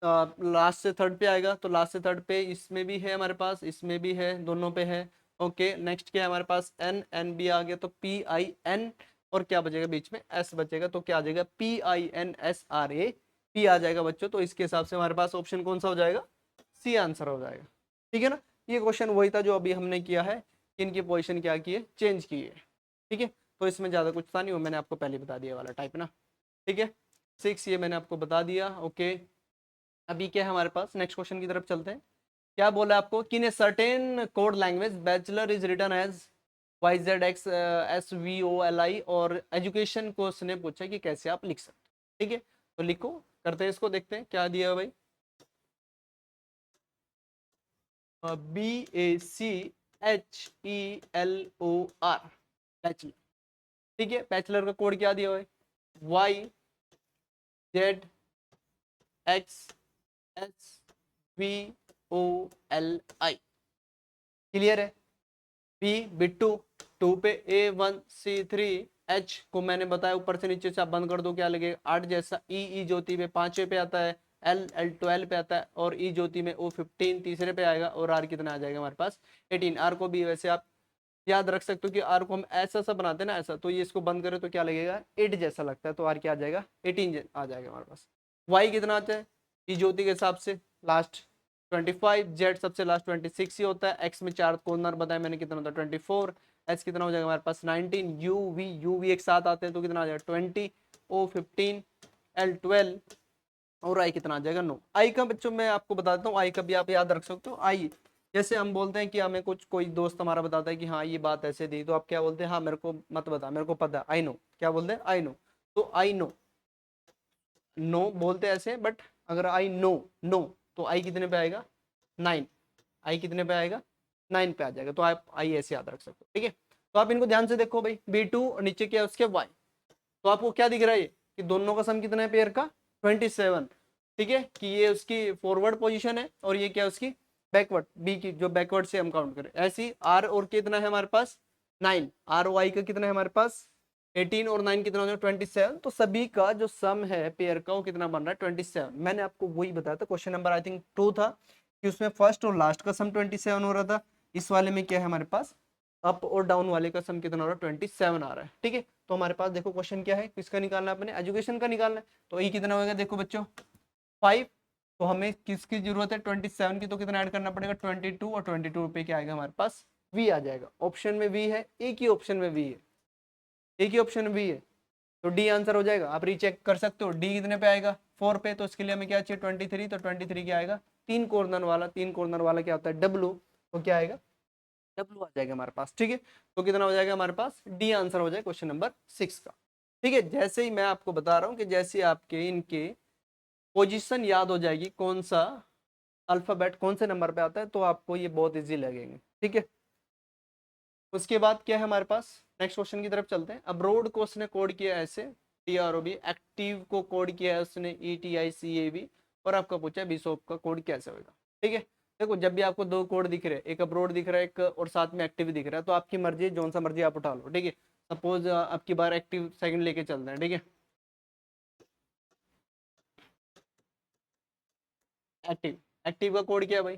लास्ट से थर्ड पे आएगा, तो लास्ट से थर्ड पे इसमें भी है हमारे पास, इसमें भी है, दोनों पे है। ओके नेक्स्ट क्या है हमारे पास एन, एन भी आ गया तो पी आई एन, और क्या बचेगा बीच में एस बचेगा, तो क्या आ जाएगा P I N S R A P आ जाएगा बच्चों। तो इसके हिसाब से हमारे पास ऑप्शन कौन सा हो जाएगा, सी आंसर हो जाएगा। ठीक है ना, ये क्वेश्चन वही था जो अभी हमने किया है, कि इनकी पोजिशन क्या की है, चेंज की है। ठीक है, तो इसमें ज़्यादा कुछ था नहीं, वो मैंने आपको पहले बता दिया वाला टाइप ना। ठीक है, 6 ये मैंने आपको बता दिया। ओके, अभी क्या है हमारे पास, नेक्स्ट क्वेश्चन की तरफ चलते हैं। क्या बोला आपको कि in a certain code language bachelor is written as Y Z X S V O L I, और एजुकेशन को उसने पूछा कि कैसे आप लिख सकते हो। ठीक है, तो लिखो, करते हैं इसको, देखते हैं क्या दिया है भाई। B A C H E L O R, bachelor. ठीक है, बैचलर का कोड क्या दिया हुआ है, Y Z X S V O L I, clear है। बी बिट्टू, टू पे A one C three, H को मैंने बताया ऊपर से नीचे से आप बंद कर दो क्या लगेगा 8 जैसा, ई ई ज्योति पे 5वें पे आता है, एल एल 12 पे आता है, और ई ज्योति में ओ 15 तीसरे पे आएगा, और आर कितना आ जाएगा हमारे पास 18। आर को भी वैसे आप याद रख सकते हो कि आर को हम ऐसा सा बनाते हैं ना ऐसा, तो ये इसको बंद करें तो क्या लगेगा 8 जैसा लगता है, तो आर क्या आ जाएगा 18 आ जाएगा हमारे पास। वाई कितना आता है ई ज्योति के हिसाब से लास्ट 25, जेड सबसे लास्ट 26 ही होता है, एक्स में 4 कॉर्नर बताया मैंने कितना होता है 24, एच कितना हो जाएगा हमारे पास 19, यू वी एक साथ आते हैं तो कितना आ जाएगा 20, ओ 15, एल 12, और आई कितना आ जाएगा 9। आई का बच्चों मैं आपको बता देता हूँ, आई का भी आप याद रख सकते हो। आई जैसे हम बोलते हैं कि हमें कुछ कोई दोस्त हमारा बताता है कि हाँ ये बात ऐसे दी, तो आप क्या बोलते हैं, हाँ मेरे को मत बता, मेरे को पता, आई नो, क्या बोलते हैं आई नो, तो आई नो, नो बोलते हैं ऐसे, बट अगर आई नो नो तो आई कितने पे आएगा 9, आई कितने पे आएगा 9 पे आ जाएगा, तो आप आई ऐसे याद रख सकते हो। ठीक है, तो आप इनको ध्यान से देखो भाई, B2 और नीचे क्या है उसके वाई, तो आपको क्या दिख रहा है कि दोनों का सम कितना है पेयर का 27। ठीक है, कि ये उसकी फॉरवर्ड पोजीशन है और ये क्या है उसकी बैकवर्ड, बी की जो बैकवर्ड से हम काउंट करें, ऐसी आर और कितना है हमारे पास 9, आर वाई का कितना है हमारे पास 18, और 9 कितना हो जाएगा 27, तो सभी का जो सम है पेयर का वो कितना बन रहा है 27। मैंने आपको वही बताया था, क्वेश्चन नंबर आई थिंक 2 था, कि उसमें फर्स्ट और लास्ट का सम 27 हो रहा था। इस वाले में क्या है हमारे पास अप और डाउन वाले का सम कितना हो रहा है 27 आ रहा है। ठीक है, तो हमारे पास देखो क्वेश्चन क्या है, किसका निकालना है अपने एजुकेशन का निकालना है, तो ई कितना होगा देखो बच्चों 5, तो हमें किसकी जरूरत है 27 की, तो कितना ऐड करना पड़ेगा 22, और 22 पे क्या आएगा हमारे पास वी आ जाएगा, ऑप्शन में वी है, एक ही ऑप्शन में वी है, एक ही ऑप्शन में वी है, तो डी आंसर हो जाएगा। आप रीचेक कर सकते हो डी कितने पे आएगा 4 पे, तो इसके लिए हमें क्या चाहिए 23, तो 23 क्या आएगा तीन कॉर्नर वाला, तीन कॉर्नर वाला क्या होता है डब्लू, तो क्या आएगा डब्लू आ जाएगा हमारे पास। ठीक है, तो कितना हो जाएगा हमारे पास डी आंसर हो जाएगा क्वेश्चन नंबर 6 का। ठीक है, जैसे ही मैं आपको बता रहा हूँ कि जैसे आपके इनके पोजीशन याद हो जाएगी कौन सा अल्फाबेट कौन से नंबर पे आता है, तो आपको ये बहुत इजी लगेंगे। ठीक है, उसके बाद क्या है हमारे पास, नेक्स्ट क्वेश्चन की तरफ चलते हैं। अब्रोड को उसने कोड किया ऐसे TROB, एक्टिव को कोड किया है उसने ETICAB, और आपका पूछा है बिशॉप का कोड कैसे होगा। ठीक है, देखो जब भी आपको दो कोड दिख रहे हैं, एक अब्रोड दिख रहा है एक और साथ में एक्टिव दिख रहा है, तो आपकी मर्जी है, जौन सा मर्जी आप उठा लो। ठीक है, सपोज आपकी बार एक्टिव सेकंड लेके चलते हैं। ठीक है, एक्टिव, एक्टिव का कोड क्या है भाई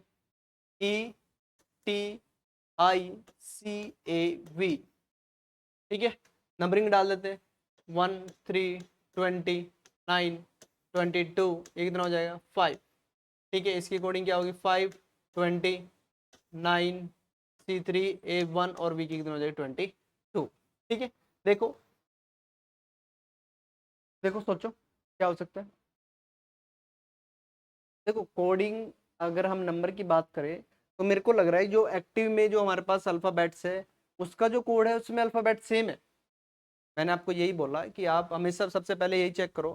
ETICAV। ठीक है, नंबरिंग डाल देते हैं 1 3 20 9 22, ये कितना हो जाएगा 5। ठीक है, इसकी कोडिंग क्या होगी 5 20 9 C3 A1, और V की कितना हो जाएगी 22। ठीक है, देखो देखो सोचो क्या हो सकता है। देखो कोडिंग अगर हम नंबर की बात करें, तो मेरे को लग रहा है जो एक्टिव में जो हमारे पास अल्फाबेट्स है उसका जो कोड है उसमें अल्फाबेट सेम है। मैंने आपको यही बोला कि आप हमेशा सबसे पहले यही चेक करो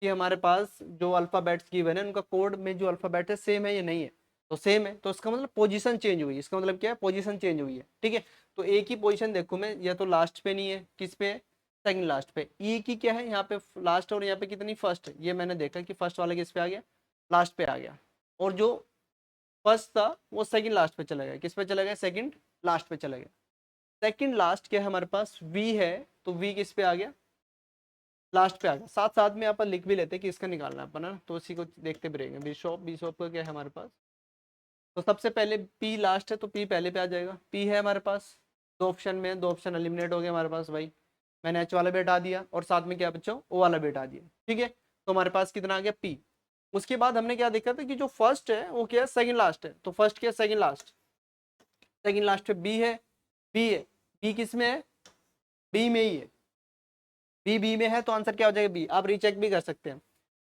कि हमारे पास जो अल्फाबेट्स गिवन है उनका कोड में जो अल्फाबेट है सेम है या नहीं है, तो सेम है तो इसका मतलब पोजीशन चेंज हुई है, इसका मतलब क्या है पोजीशन चेंज हुई है। ठीक है, तो एक ही पोजीशन देखो मैं, या तो लास्ट पे नहीं है, किस पे है सेकंड लास्ट पे, ई की क्या है यहाँ पे लास्ट, और यहाँ पे कितनी फर्स्ट है, ये मैंने देखा कि फर्स्ट वाला किस पे आ गया लास्ट पे आ गया, और जो फर्स्ट था वो सेकंड लास्ट पे चला गया, किस पे चला गया, सेकंड लास्ट पे चला गया। सेकंड लास्ट क्या है हमारे पास, वी है, तो वी किस पे आ गया, लास्ट पे आ गया। साथ साथ में अपन लिख भी लेते कि इसका निकालना है अपन, है ना, तो उसी को देखते भी रहेंगे। बिशॉप, बिशॉप का क्या है हमारे पास, तो सबसे पहले पी लास्ट है तो पी पहले पे आ जाएगा। पी है हमारे पास, दो ऑप्शन में, दो ऑप्शन एलिमिनेट हो गया हमारे पास भाई। मैंने एच वाला भी हटा दिया और साथ में क्या बच्चों, ओ वाला भी हटा दिया, ठीक है। तो हमारे पास कितना आ गया, पी। उसके बाद हमने क्या देखा था कि जो फर्स्ट है वो क्या है, सेकंड लास्ट है, तो फर्स्ट क्या, सेकंड लास्ट, सेकंड लास्ट पे बी है, बी है, बी किस में है, बी में ही है, बी में है, तो आंसर क्या हो जाएगा, बी। आप रीचेक भी कर सकते हैं,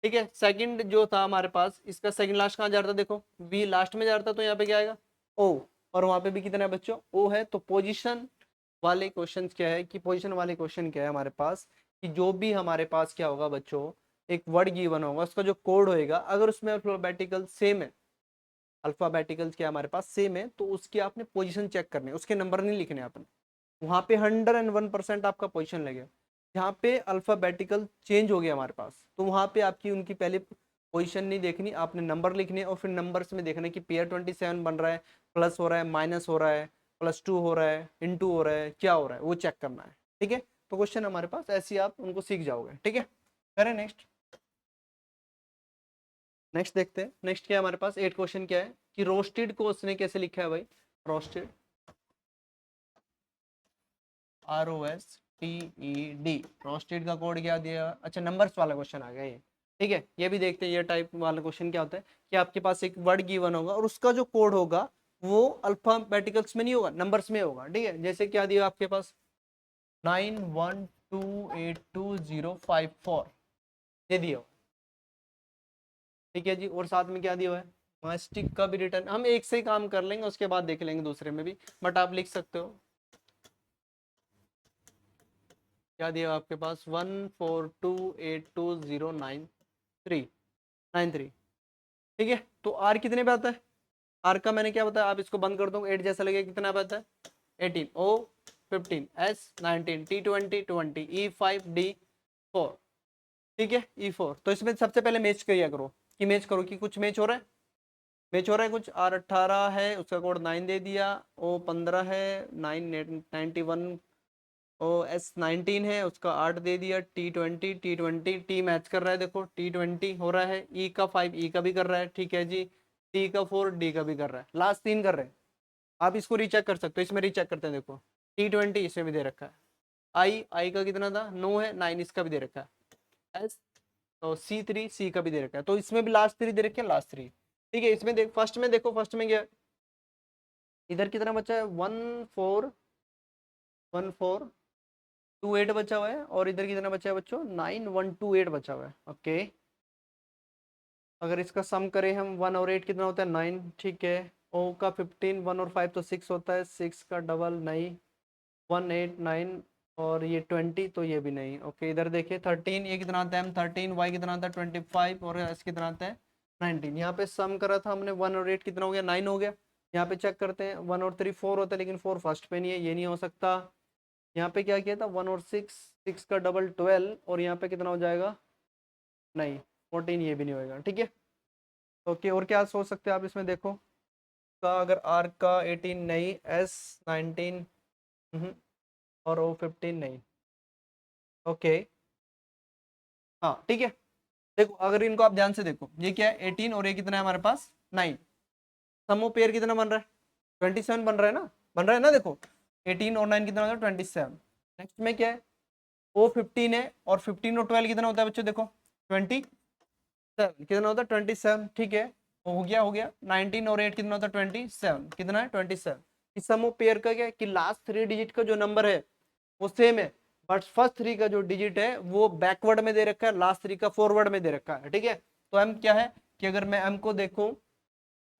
ठीक है। सेकंड जो था हमारे पास, इसका सेकंड लास्ट कहाँ जा रहा था, देखो बी लास्ट में जा रहा था, तो यहाँ पे क्या आएगा, ओ, और वहां पे भी कितना है बच्चों, ओ है। तो पोजीशन वाले क्वेश्चन क्या है कि पोजीशन वाले क्वेश्चन क्या है हमारे पास, कि जो भी हमारे पास क्या होगा बच्चों, एक वर्ड गिवन होगा, उसका जो कोड होएगा, अगर उसमें अल्फाबेटिकल सेम है, अल्फाबेटिकल्स क्या हमारे पास सेम है, तो उसकी आपने पोजीशन चेक करनी है, उसके नंबर नहीं लिखने आपने। वहां पे 101% आपका पोजीशन लगेगा। जहाँ पे अल्फाबेटिकल चेंज हो गया हमारे पास, तो वहां पे आपकी उनकी पहले पोजीशन नहीं देखनी, आपने नंबर लिखने और फिर नंबर्स में देखना कि पेयर 27 बन रहा है, प्लस हो रहा है, माइनस हो रहा है, +2 हो रहा है, *2 हो रहा है, क्या हो रहा है, वो चेक करना है, ठीक है। तो क्वेश्चन हमारे पास ऐसे ही आप उनको सीख जाओगे, ठीक है। करें नेक्स्ट, नेक्स्ट देखते हैं। नेक्स्ट क्या है हमारे पास, 8 क्वेश्चन क्या है कि रोस्टेड को उसने कैसे लिखा है भाई, रोस्टेड, ROSTED, रोस्टेड का कोड क्या दिया, अच्छा नंबर्स वाला क्वेश्चन आ गया ये, ठीक है। ये भी देखते हैं ये टाइप वाला क्वेश्चन क्या होता है, कि आपके पास एक वर्ड गिवन होगा और उसका जो कोड होगा वो अल्फाबेटिकल्स में नहीं होगा, नंबर्स में होगा, ठीक है। जैसे क्या दिया आपके पास, 91282054, ये दिया हो, ठीक है जी। और साथ में क्या दिया हुआ है, मास्टिक का भी रिटर्न, हम एक से ही काम कर लेंगे, उसके बाद देख लेंगे दूसरे में भी, बट आप लिख सकते हो। क्या दिया आपके पास, 142820939 ठीक है। तो आर कितने पे आता है, आर का मैंने क्या बताया, आप इसको बंद कर दो, 8 जैसा लगेगा, कितना पे आता है, 18, ओ 15, एस 19, टी 20, ई 5, डी 4, ठीक है, E4। तो इसमें सबसे पहले मैच किया करो, कि मैच करो कि कुछ मैच हो रहा है, मैच हो रहा है कुछ। R18 है, उसका कोड 9 दे दिया, O15 है, 991, OS19 है, उसका 8 दे दिया, T20, टी मैच कर रहा है, देखो T20 हो रहा है, E का 5, E का भी कर रहा है, ठीक है जी, T का 4, D का भी कर रहा है, लास्ट 3 कर रहे हैं। आप इसको रीचेक कर सकते हो, इसमें रीचेक करते हैं, देखो T20 इसमें भी दे रखा है, आई का कितना था, 9 है, 9 इसका भी दे रखा है, एस, तो C3, सी का भी दे रखा है, तो इसमें भी लास्ट 3 दे रखे हैं, लास्ट 3, ठीक है। इसमें देख, फर्स्ट में देखो, फर्स्ट में क्या है? इधर कितना बचा है, 1428 बचा हुआ है, और इधर कितना बचा है बच्चों, 9128 बचा हुआ है, ओके। अगर इसका सम करें हम, 1 और 8 कितना होता है, 9, ठीक है। ओ का 15, 1 और 5 तो 6 होता है, 6 का डबल नहीं, 189, और ये 20, तो ये भी नहीं, ओके। इधर देखिए 13, ये कितना आता है, M13, वाई कितना आता है 25, और एस कितना आता है 19। यहाँ पे सम करा था हमने, 1 और 8 कितना हो गया, 9 हो गया। यहाँ पे चेक करते हैं, 1 और 3 4 होता है, लेकिन 4 फर्स्ट पे नहीं है, ये नहीं हो सकता। यहाँ पे क्या किया था, 1 और 6, 6 का डबल 12, और यहाँ पे कितना हो जाएगा, नहीं 14, ये भी नहीं होगा, ठीक है, ओके। और क्या सोच सकते हैं आप इसमें, देखो का अगर आर का 18 नहीं, एस 19 और ओ 15 नहीं, ओके, हाँ ठीक है। देखो अगर इनको आप ध्यान से देखो, ये क्या है 18, और ये कितना है हमारे पास 9, समो पेयर कितना बन रहा है, 27 बन रहा है ना, बन रहा है ना, देखो 18 और 9 कितना होता है 27। नेक्स्ट में क्या है, ओ 15 है, और 15 और 12 कितना होता है बच्चों, देखो 27, कितना होता है 27, ठीक है। हो गया 19 और 8 कितना होता है 27, कितना है 27। इस समो पेयर का क्या है कि लास्ट 3 डिजिट का जो नंबर है वो सेम है, बट फर्स्ट 3 का जो डिजिट है वो बैकवर्ड में दे रखा है, लास्ट 3 का फॉरवर्ड में दे रखा है, ठीक है। तो एम क्या है कि अगर मैं एम को देखूं,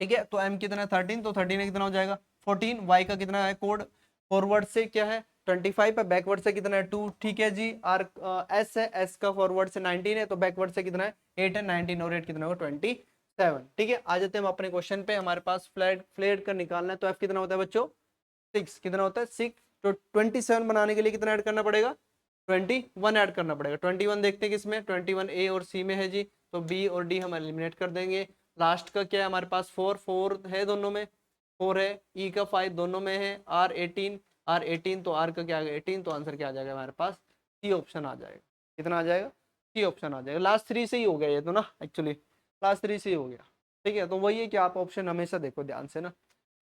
ठीक है, तो एम कितना है 13, तो 13 कितना हो जाएगा 14, वाई का कितना है कोड, फॉरवर्ड से क्या है 25 है, बैकवर्ड से कितना है 2, ठीक है जी। आर एस है, एस का फॉरवर्ड से 19 है, तो बैकवर्ड से कितना है 8 है, 19 और 8 कितना होगा 27, ठीक है। आ जाते हैं हम अपने क्वेश्चन पे, हमारे पास फ्लैट का निकालना है, तो एफ कितना होता है बच्चों 6, कितना होता है 6, तो 27 बनाने के लिए कितना ऐड करना पड़ेगा 21 ऐड करना पड़ेगा। 21 देखते हैं किसमें, 21 ए और सी में है जी, तो बी और डी हम एलिमिनेट कर देंगे। लास्ट का क्या है हमारे पास 4 4 है दोनों में, 4 है, ई का 5 दोनों में है, R18 तो R का क्या आ गया 18, तो आंसर क्या आ जाएगा हमारे पास सी ऑप्शन आ जाएगा। कितना आ जाएगा? सी ऑप्शन आ जाएगा। लास्ट 3 से ही हो गया ये तो ना, एक्चुअली लास्ट 3 से ही हो गया। ठीक है, तो वही है कि आप ऑप्शन हमेशा देखो ध्यान से ना,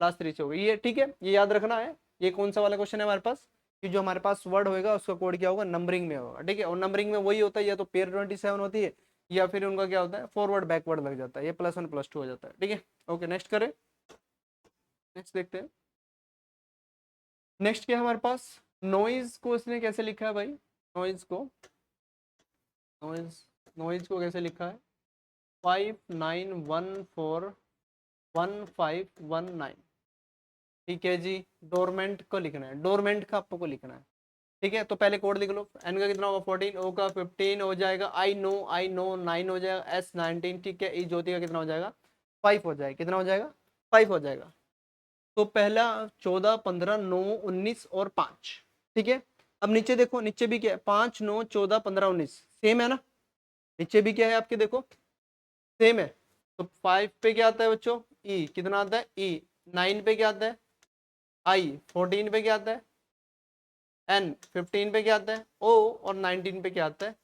लास्ट 3 से हो गया ये। ठीक है, ये याद रखना है। ये कौन सा वाला क्वेश्चन है हमारे पास कि जो हमारे पास वर्ड होगा उसका कोड क्या होगा, नंबरिंग में होगा। ठीक है, और नंबरिंग में वही होता है, या तो पेयर 27 होती है या फिर उनका क्या होता है फॉरवर्ड बैकवर्ड लग जाता है, ये +1 +2 हो जाता है। ठीक है, ओके नेक्स्ट करें, नेक्स्ट देखते हैं। नेक्स्ट क्या है हमारे पास, नॉइज को इसने कैसे लिखा है भाई, नॉइज नॉइज को कैसे लिखा है 59141519। ठीक है जी, डोरमेंट को लिखना है, डोरमेंट का आपको लिखना है। ठीक है, तो पहले कोड लिख लो। एन का कितना होगा 14, ओ का 15 हो जाएगा, आई नो 9 हो जाएगा, एस 19। ठीक है, ई ज्योति का कितना हो जाएगा 5 हो जाएगा, कितना हो जाएगा 5 हो जाएगा। तो पहला 14 15 9 19 और 5। ठीक है, अब नीचे देखो, नीचे भी क्या है 5 9 14 15 19 सेम है ना, नीचे भी क्या है आपके देखो सेम है। तो 5 पे क्या आता है बच्चों ई, कितना आता है ई, 9 पे क्या आता है आई, 14 पे क्या आता है एन, 15 पे क्या आता है ओ, और 19 पे क्या आता है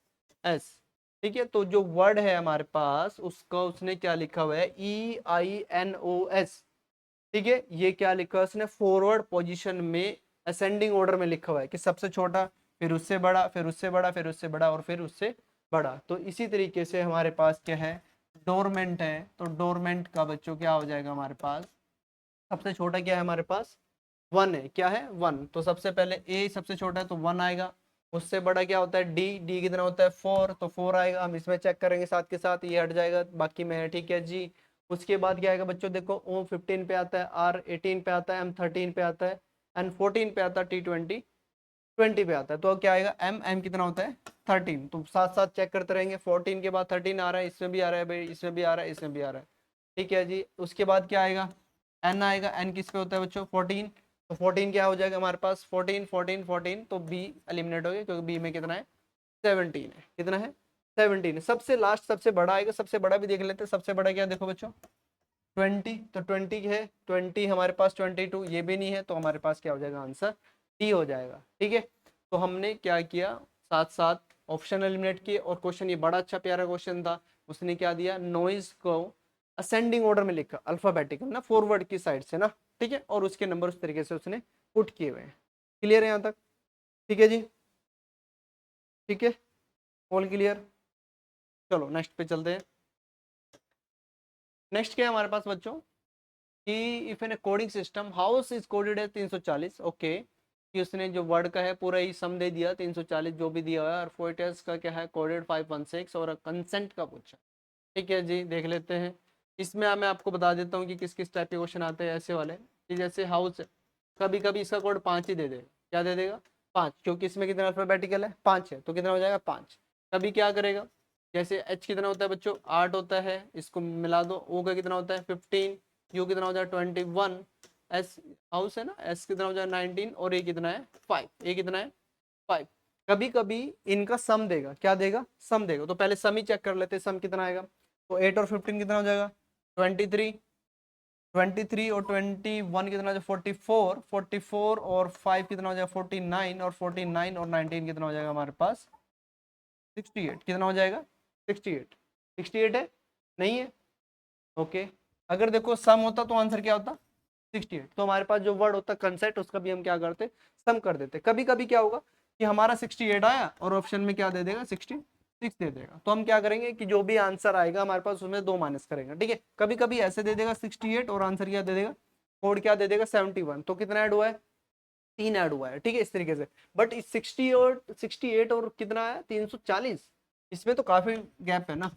एस। ठीक है, तो जो वर्ड है हमारे पास उसका उसने क्या लिखा हुआ है EINOS। ठीक है, ये क्या लिखा है उसने फॉरवर्ड पोजीशन में असेंडिंग ऑर्डर में लिखा हुआ है कि सबसे छोटा, फिर उससे बड़ा, फिर उससे बड़ा, फिर उससे बड़ा, और फिर उससे बड़ा। तो इसी तरीके से हमारे पास क्या है डोरमेंट है, तो डोरमेंट का बच्चों क्या हो जाएगा हमारे पास, सबसे छोटा क्या है हमारे पास 1 है, क्या है 1। तो सबसे पहले ए सबसे छोटा है तो 1 आएगा, उससे बड़ा क्या होता है डी कितना होता है 4, तो 4 आएगा। हम इसमें चेक करेंगे साथ के साथ, ये हट जाएगा बाकी में है। ठीक है जी, उसके बाद क्या आएगा बच्चों देखो, ओ 15 पे आता है, आर 18 पे आता है, एम 13 पे आता है, एन 14 पे आता है, टी 20 पे आता है। तो क्या आएगा एम कितना होता है 13। तो साथ साथ चेक करते रहेंगे, 14 के बाद 13 आ रहा है, इसमें भी आ रहा है भाई, इसमें भी आ रहा है, इसमें भी आ रहा है। ठीक है जी, उसके बाद क्या आएगा एन आएगा, एन किस पे होता है बच्चों 14। तो 14 क्या हो जाएगा हमारे पास 14 14 14, तो बी एलिमिनेट हो गया क्योंकि बी में कितना है 17 है, कितना है 17 है। सबसे लास्ट सबसे बड़ा आएगा, सबसे बड़ा भी देख लेते हैं। सबसे बड़ा क्या देखो बच्चों 20, तो 20 है, 20 हमारे पास 22 ये भी नहीं है, तो हमारे पास क्या हो जाएगा आंसर डी हो जाएगा। ठीक है, तो हमने क्या किया साथ साथ ऑप्शन एलिमिनेट किए, और क्वेश्चन ये बड़ा अच्छा प्यारा क्वेश्चन था। उसने क्या दिया नॉइज को असेंडिंग ऑर्डर में लिखा, अल्फाबेटिकल ना, फॉरवर्ड की साइड से ना। ठीक है, और उसके नंबर उस तरीके से उसने पुट किए हुए हैं। क्लियर है यहाँ तक? ठीक है जी, ठीक है, ऑल क्लियर। चलो नेक्स्ट पे चलते हैं। नेक्स्ट क्या है हमारे पास बच्चों कि if in coding system house is coded है 340। ओके, कि उसने जो वर्ड का है पूरा ही सम दे दिया 340 जो भी दिया हुआ है, और फोइटर्स का क्या है कोडेड 516, और कंसेंट का पूछा। ठीक है जी, देख लेते हैं। इसमें मैं आपको बता देता हूँ कि किस किस टाइप के क्वेश्चन आते हैं ऐसे वाले, कि जैसे हाउस कभी कभी इसका कोड 5 ही दे देगा। क्या दे देगा 5, क्योंकि इसमें कितना अल्फाबेटिकल है 5 है, तो कितना हो जाएगा 5। कभी क्या करेगा, जैसे एच कितना होता है बच्चों 8 होता है, इसको मिला दो, ओ का कितना होता है 15, यू कितना हो जाएगा 21, एस हाउस है ना, एस कितना हो जाएगा 19, और ए कितना है 5, ए कितना है 5। कभी कभी इनका सम देगा, क्या देगा सम देगा, तो पहले सम ही चेक कर लेते हैं, सम कितना आएगा। तो 8 और 15 कितना हो जाएगा 23, 23 और 21 कितना हो जाएगा 44, 44 और 5 कितना हो जाएगा 49, और 49 और 19 कितना हो जाएगा हमारे पास 68। कितना हो जाएगा 68, 68 है नहीं है। ओके, अगर देखो सम होता तो आंसर क्या होता 68। तो हमारे पास जो वर्ड होता कंसेप्ट उसका भी हम क्या करते सम कर देते। कभी कभी क्या होगा कि हमारा 68 आया और ऑप्शन में क्या दे देगा 66 दे देगा, तो हम क्या करेंगे कि जो भी आंसर आएगा हमारे पास उसमें 2 माइनस करेंगे। ठीक है, कभी कभी ऐसे दे देगा 68 और आंसर क्या दे देगा कोड क्या दे देगा 71, तो कितना ऐड हुआ है 3 ऐड हुआ है। ठीक है, इस तरीके से। बट इस 60 और 68 और कितना है 340, इसमें तो काफी गैप है ना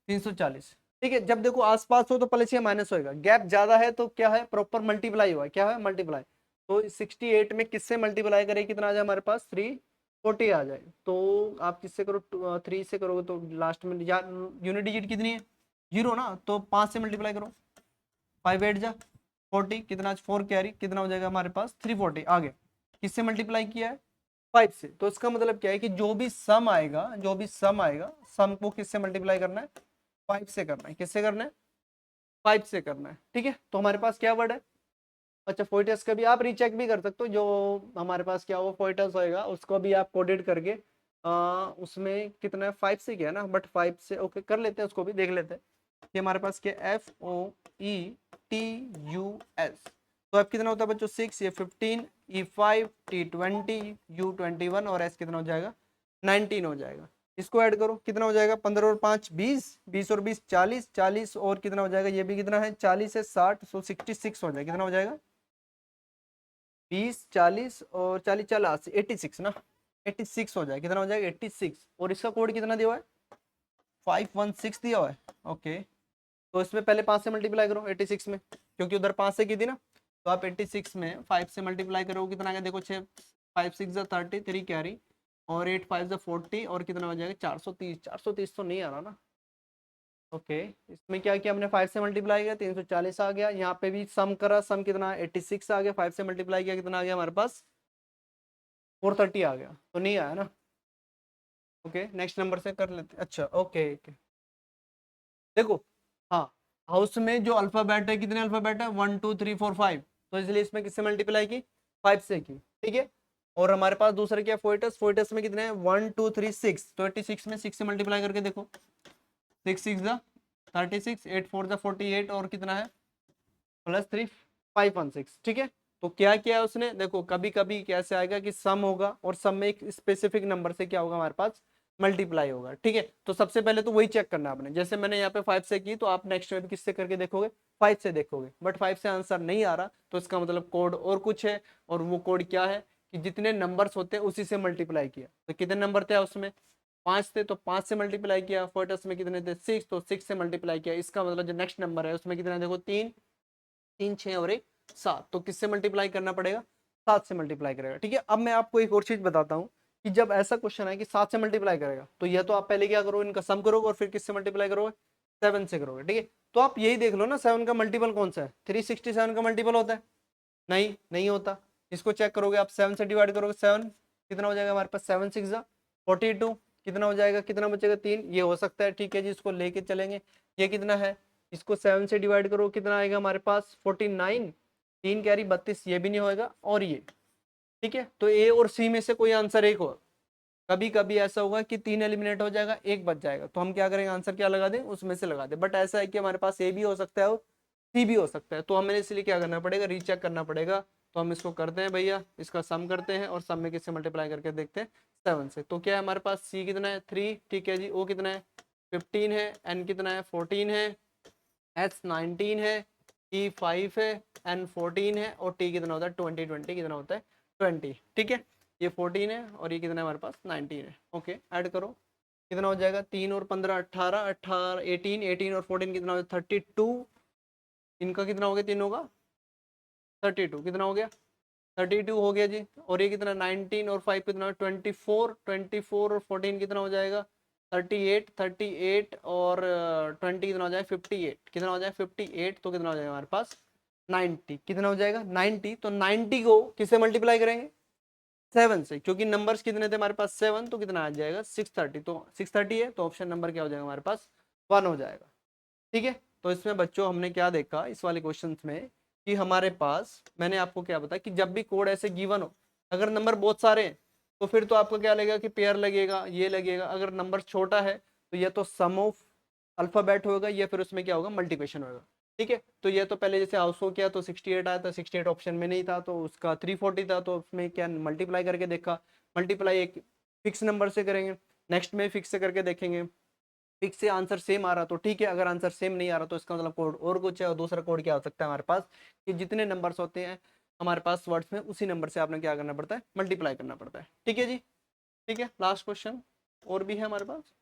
340। ठीक है, जब देखो आसपास हो तो प्लस या माइनस होएगा, गैप ज्यादा है तो क्या है प्रॉपर मल्टीप्लाई हुआ है, क्या है मल्टीप्लाई। तो 68 में किससे मल्टीप्लाई करें कितना आ जाए हमारे पास 340 आ जाए। तो आप किससे करो 3 से करोगे तो लास्ट में यूनिट डिजिट कितनी है 0 ना, तो 5 से मल्टीप्लाई करो, 5 8 जा 40, कितना 4 कैरी कितना हो जाएगा हमारे पास 340 आ गया। किससे मल्टीप्लाई किया है 5 से। तो इसका मतलब क्या है कि जो भी सम आएगा सम को किससे मल्टीप्लाई करना है 5 से करना है। किससे करना है? 5 से करना है। ठीक है, तो हमारे पास क्या वर्ड है? अच्छा, फोइटस का भी आप रीचेक भी कर सकते हो, जो हमारे पास क्या वो फोइटस होएगा उसको भी आप कोडेड करके उसमें कितना है 5 से किया ना, बट 5 से ओके कर लेते हैं, उसको भी देख लेते हैं कि हमारे पास क्या FOETUS। तो अब कितना होता है बच्चों 6, ये 15, E5, T20, U21 और S कितना हो जाएगा 19 हो जाएगा। इसको ऐड करो कितना हो जाएगा 15 और 5 20, 20 और 20 40, 40 और कितना हो जाएगा ये भी कितना है 40 है 60, सो 66 हो जाएगा। कितना हो जाएगा 20 40 और 40 40 86 ना, 86 हो जाएगा। कितना हो जाएगा 86। और इसका कोड कितना दिया हुआ है 516 दिया हुआ है। ओके, तो इसमें पहले 5 से मल्टीप्लाई करो 86 में, क्योंकि उधर 5 से की थी ना, तो आप 86 में 5 से मल्टीप्लाई करोगे कितना आ गया देखो 6, 5 6 33 कैरी और 8 5 40 और कितना हो जाएगा 430। 430 तो नहीं आ रहा ना। ओके, इसमें क्या किया हमने 5 से मल्टीप्लाई किया 340 आ गया। यहाँ पे भी सम करा, सम कितना 86 आ गया। 5 से मल्टीप्लाई किया कितना आ गया हमारे पास 430 आ गया, तो नहीं आया ना। ओके, नेक्स्ट नंबर से कर लेते। अच्छा ओके ओके, देखो हाँ, हाउस में जो अल्फाबेट है कितने अल्फाबेट है 1 2 3 4 5, तो इसलिए इसमें किससे मल्टीप्लाई की 5 से की। ठीक है, और हमारे पास दूसरा क्या फोइटस, फोइटस में कितने हैं 1 2 3 6, तो 86 में 6 से मल्टीप्लाई करके देखो 6 6 जा 36, 8 4 जा 48 और कितना है +3 516। ठीक है, तो क्या किया है उसने देखो, कभी कभी कैसे आएगा कि सम होगा और सम में एक स्पेसिफिक नंबर से क्या होगा हमारे पास मल्टीप्लाई होगा। ठीक है, तो सबसे पहले तो वही चेक करना है आपने, जैसे मैंने यहाँ पे 5 से की तो आप नेक्स्ट में भी किससे करके देखोगे 5 से देखोगे, बट 5 से आंसर नहीं आ रहा तो इसका मतलब कोड और कुछ है। और वो कोड क्या है कि जितने नंबर्स होते हैं उसी से मल्टीप्लाई किया। तो कितने नंबर थे उसमें 5 थे, तो 5 से मल्टीप्लाई किया। फोर्टस में कितने थे 6, तो 6 से मल्टीप्लाई किया। इसका मतलब जो नेक्स्ट नंबर है उसमें कितना देखो 3, 3 6 और 1 7, तो किससे मल्टीप्लाई करना पड़ेगा 7 से मल्टीप्लाई करेगा। ठीक है, अब मैं आपको एक और चीज बताता हूँ कि जब ऐसा क्वेश्चन है कि 7 से मल्टीप्लाई करेगा तो यह तो आप पहले क्या करो इनका सम करोगे और फिर किससे मल्टीप्लाई करोगे 7 से करोगे। ठीक है, तो आप यही देख लो ना 7 का मल्टीपल कौन सा है 367 का मल्टीपल होता है? नहीं, नहीं होता। इसको चेक करोगे आप 7 से डिवाइड करोगे 7 कितना हो जाएगा हमारे पास 7 6 42, कितना हो जाएगा कितना बचेगा 3, ये हो सकता है। ठीक है जी, इसको लेके चलेंगे। ये कितना है, इसको 7 से डिवाइड करो कितना आएगा हमारे पास 49, 3 कैरी 32, ये भी नहीं होएगा। और ये ठीक है, तो ए और सी में से कोई आंसर एक हो। कभी कभी ऐसा होगा कि 3 एलिमिनेट हो जाएगा, एक बच जाएगा, तो हम क्या करेंगे आंसर क्या लगा दें उसमें से लगा दें। बट ऐसा है कि हमारे पास ए भी हो सकता है और सी भी हो सकता है, तो हमें इसलिए क्या करना पड़ेगा रीचेक करना पड़ेगा। तो हम इसको करते हैं भैया, इसका सम करते हैं और सम में किससे मल्टीप्लाई करके देखते हैं 7 से। तो क्या है हमारे पास सी कितना है 3, ठीक है जी। ओ कितना है 15 है, एन कितना है 14 है, एस 19 है, ई 5 है, एन 14 है और टी कितना होता है 20, 20 कितना होता है 20। ठीक है, ये 14 है और ये कितना है हमारे पास 19 है। ओके, ऐड करो कितना हो जाएगा 3 और 15 18, 18 18, 18 और 14 कितना हो जाएगा 32। इनका कितना हो गया तीनों का 32, कितना हो गया 32 हो गया जी। और ये कितना 19 और 5 कितना 24, 24 और 14 कितना हो जाएगा 38, 38 और 20 कितना हो जाएगा 58, कितना हो जाएगा 58, तो कितना हो जाएगा हमारे पास 90, कितना हो जाएगा 90। तो 90 को किससे मल्टीप्लाई करेंगे 7 से, क्योंकि नंबर्स कितने थे हमारे पास 7, तो कितना आ जाएगा 630। तो 630 है तो ऑप्शन नंबर क्या हो जाएगा हमारे पास 1 हो जाएगा। ठीक है, तो इसमें बच्चों हमने क्या देखा इस वाले क्वेश्चन में कि हमारे पास मैंने आपको क्या बताया कि जब भी कोड ऐसे गिवन हो, अगर नंबर बहुत सारे हैं तो फिर तो आपको क्या लगेगा कि पेयर लगेगा, ये लगेगा। अगर नंबर छोटा है तो ये तो सम ऑफ अल्फाबेट होगा या फिर उसमें क्या होगा मल्टीप्लिकेशन होगा। ठीक है, तो ये तो पहले जैसे हाउस हो किया तो 68 आया था, 68 ऑप्शन में नहीं था तो उसका 340 था, तो उसमें क्या मल्टीप्लाई करके देखा। मल्टीप्लाई एक फिक्स नंबर से करेंगे, नेक्स्ट में फिक्स से करके देखेंगे, फिक्स से आंसर सेम आ रहा तो ठीक है, अगर आंसर सेम नहीं आ रहा तो इसका मतलब कोड और कुछ है। और दूसरा कोड क्या हो सकता है हमारे पास कि जितने नंबर्स होते हैं हमारे पास वर्ड्स में उसी नंबर से आपने क्या करना पड़ता है मल्टीप्लाई करना पड़ता है। ठीक है जी, ठीक है। लास्ट क्वेश्चन और भी है हमारे पास।